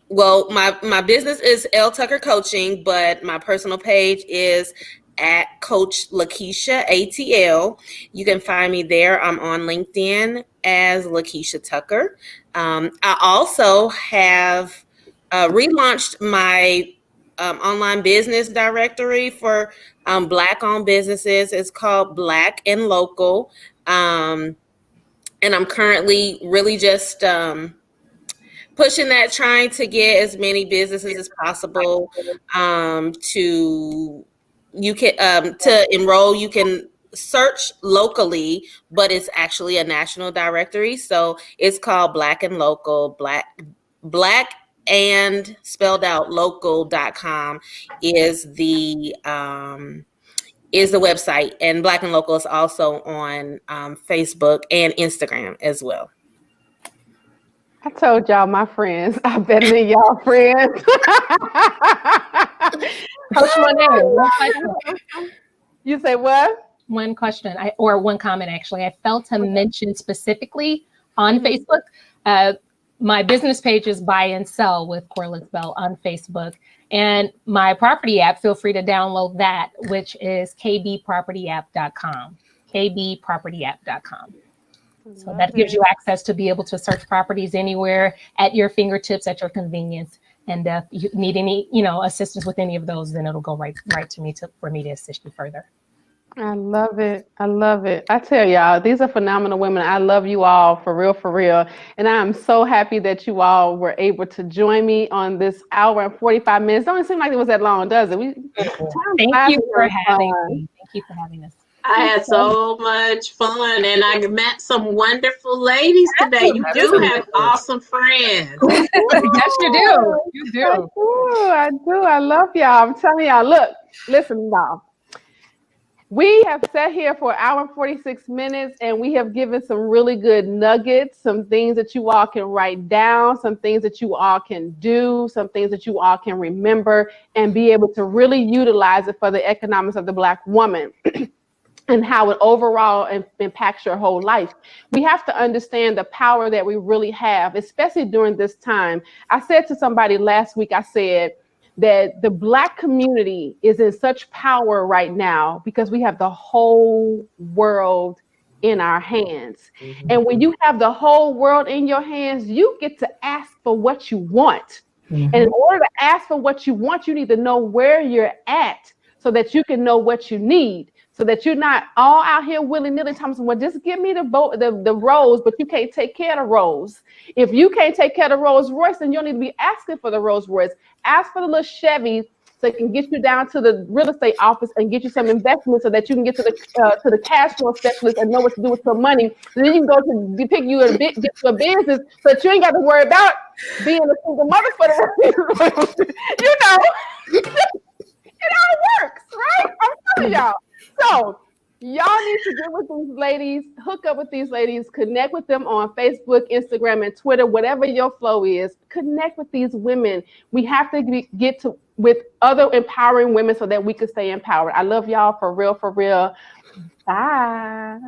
Well, my business is L Tucker Coaching, but my personal page is at Coach Lakeisha ATL. You can find me there. I'm on LinkedIn as Lakeisha Tucker. I also have relaunched my online business directory for Black-owned businesses. It's called Black and Local, and I'm currently really just pushing that, trying to get as many businesses as possible to enroll. You can search locally, but it's actually a national directory. So it's called Black and Local. Black and spelled out local.com is the website, and Black and Local is also on Facebook and Instagram as well. I told y'all my friends. I better than y'all friends. Coach Monet, You say what? one question, or one comment actually. I failed to mention specifically on Facebook. My business page is Buy and Sell with Corliss Bell on Facebook. And my property app, feel free to download that, which is kbpropertyapp.com. kbpropertyapp.com. So that gives you access to be able to search properties anywhere at your fingertips, at your convenience. And if you need any, assistance with any of those, then it'll go right to me for me to assist you further. I love it. I love it. I tell y'all, these are phenomenal women. I love you all for real, for real. And I am so happy that you all were able to join me on this hour and 45 minutes. Don't seem like it was that long, does it? Thank you for having me. Thank you for having us. I had so much fun, and I met some wonderful ladies today. You do have awesome friends. Yes, you do. You do. I do. I love y'all. I'm telling y'all, look, listen, y'all. We have sat here for an hour and 46 minutes, and we have given some really good nuggets, some things that you all can write down, some things that you all can do, some things that you all can remember and be able to really utilize it for the economics of the Black woman. And how it overall impacts your whole life. We have to understand the power that we really have, especially during this time. I said to somebody last week, I said that the Black community is in such power right now because we have the whole world in our hands. Mm-hmm. And when you have the whole world in your hands, you get to ask for what you want. Mm-hmm. And in order to ask for what you want, you need to know where you're at so that you can know what you need. So that you're not all out here willy-nilly talking, well, just give me the Rolls, but you can't take care of the Rolls. If you can't take care of the Rolls Royce, then you don't need to be asking for the Rolls Royce. Ask for the little Chevy so it can get you down to the real estate office and get you some investment so that you can get to the cash flow specialist and know what to do with some money. And then you can go to pick you get to a business so that you ain't got to worry about being a single mother for the you know. It all works, right? I'm telling y'all. So y'all need to get with these ladies, hook up with these ladies, connect with them on Facebook, Instagram, and Twitter, whatever your flow is. Connect with these women. We have to get to with other empowering women so that we can stay empowered. I love y'all for real, for real. Bye.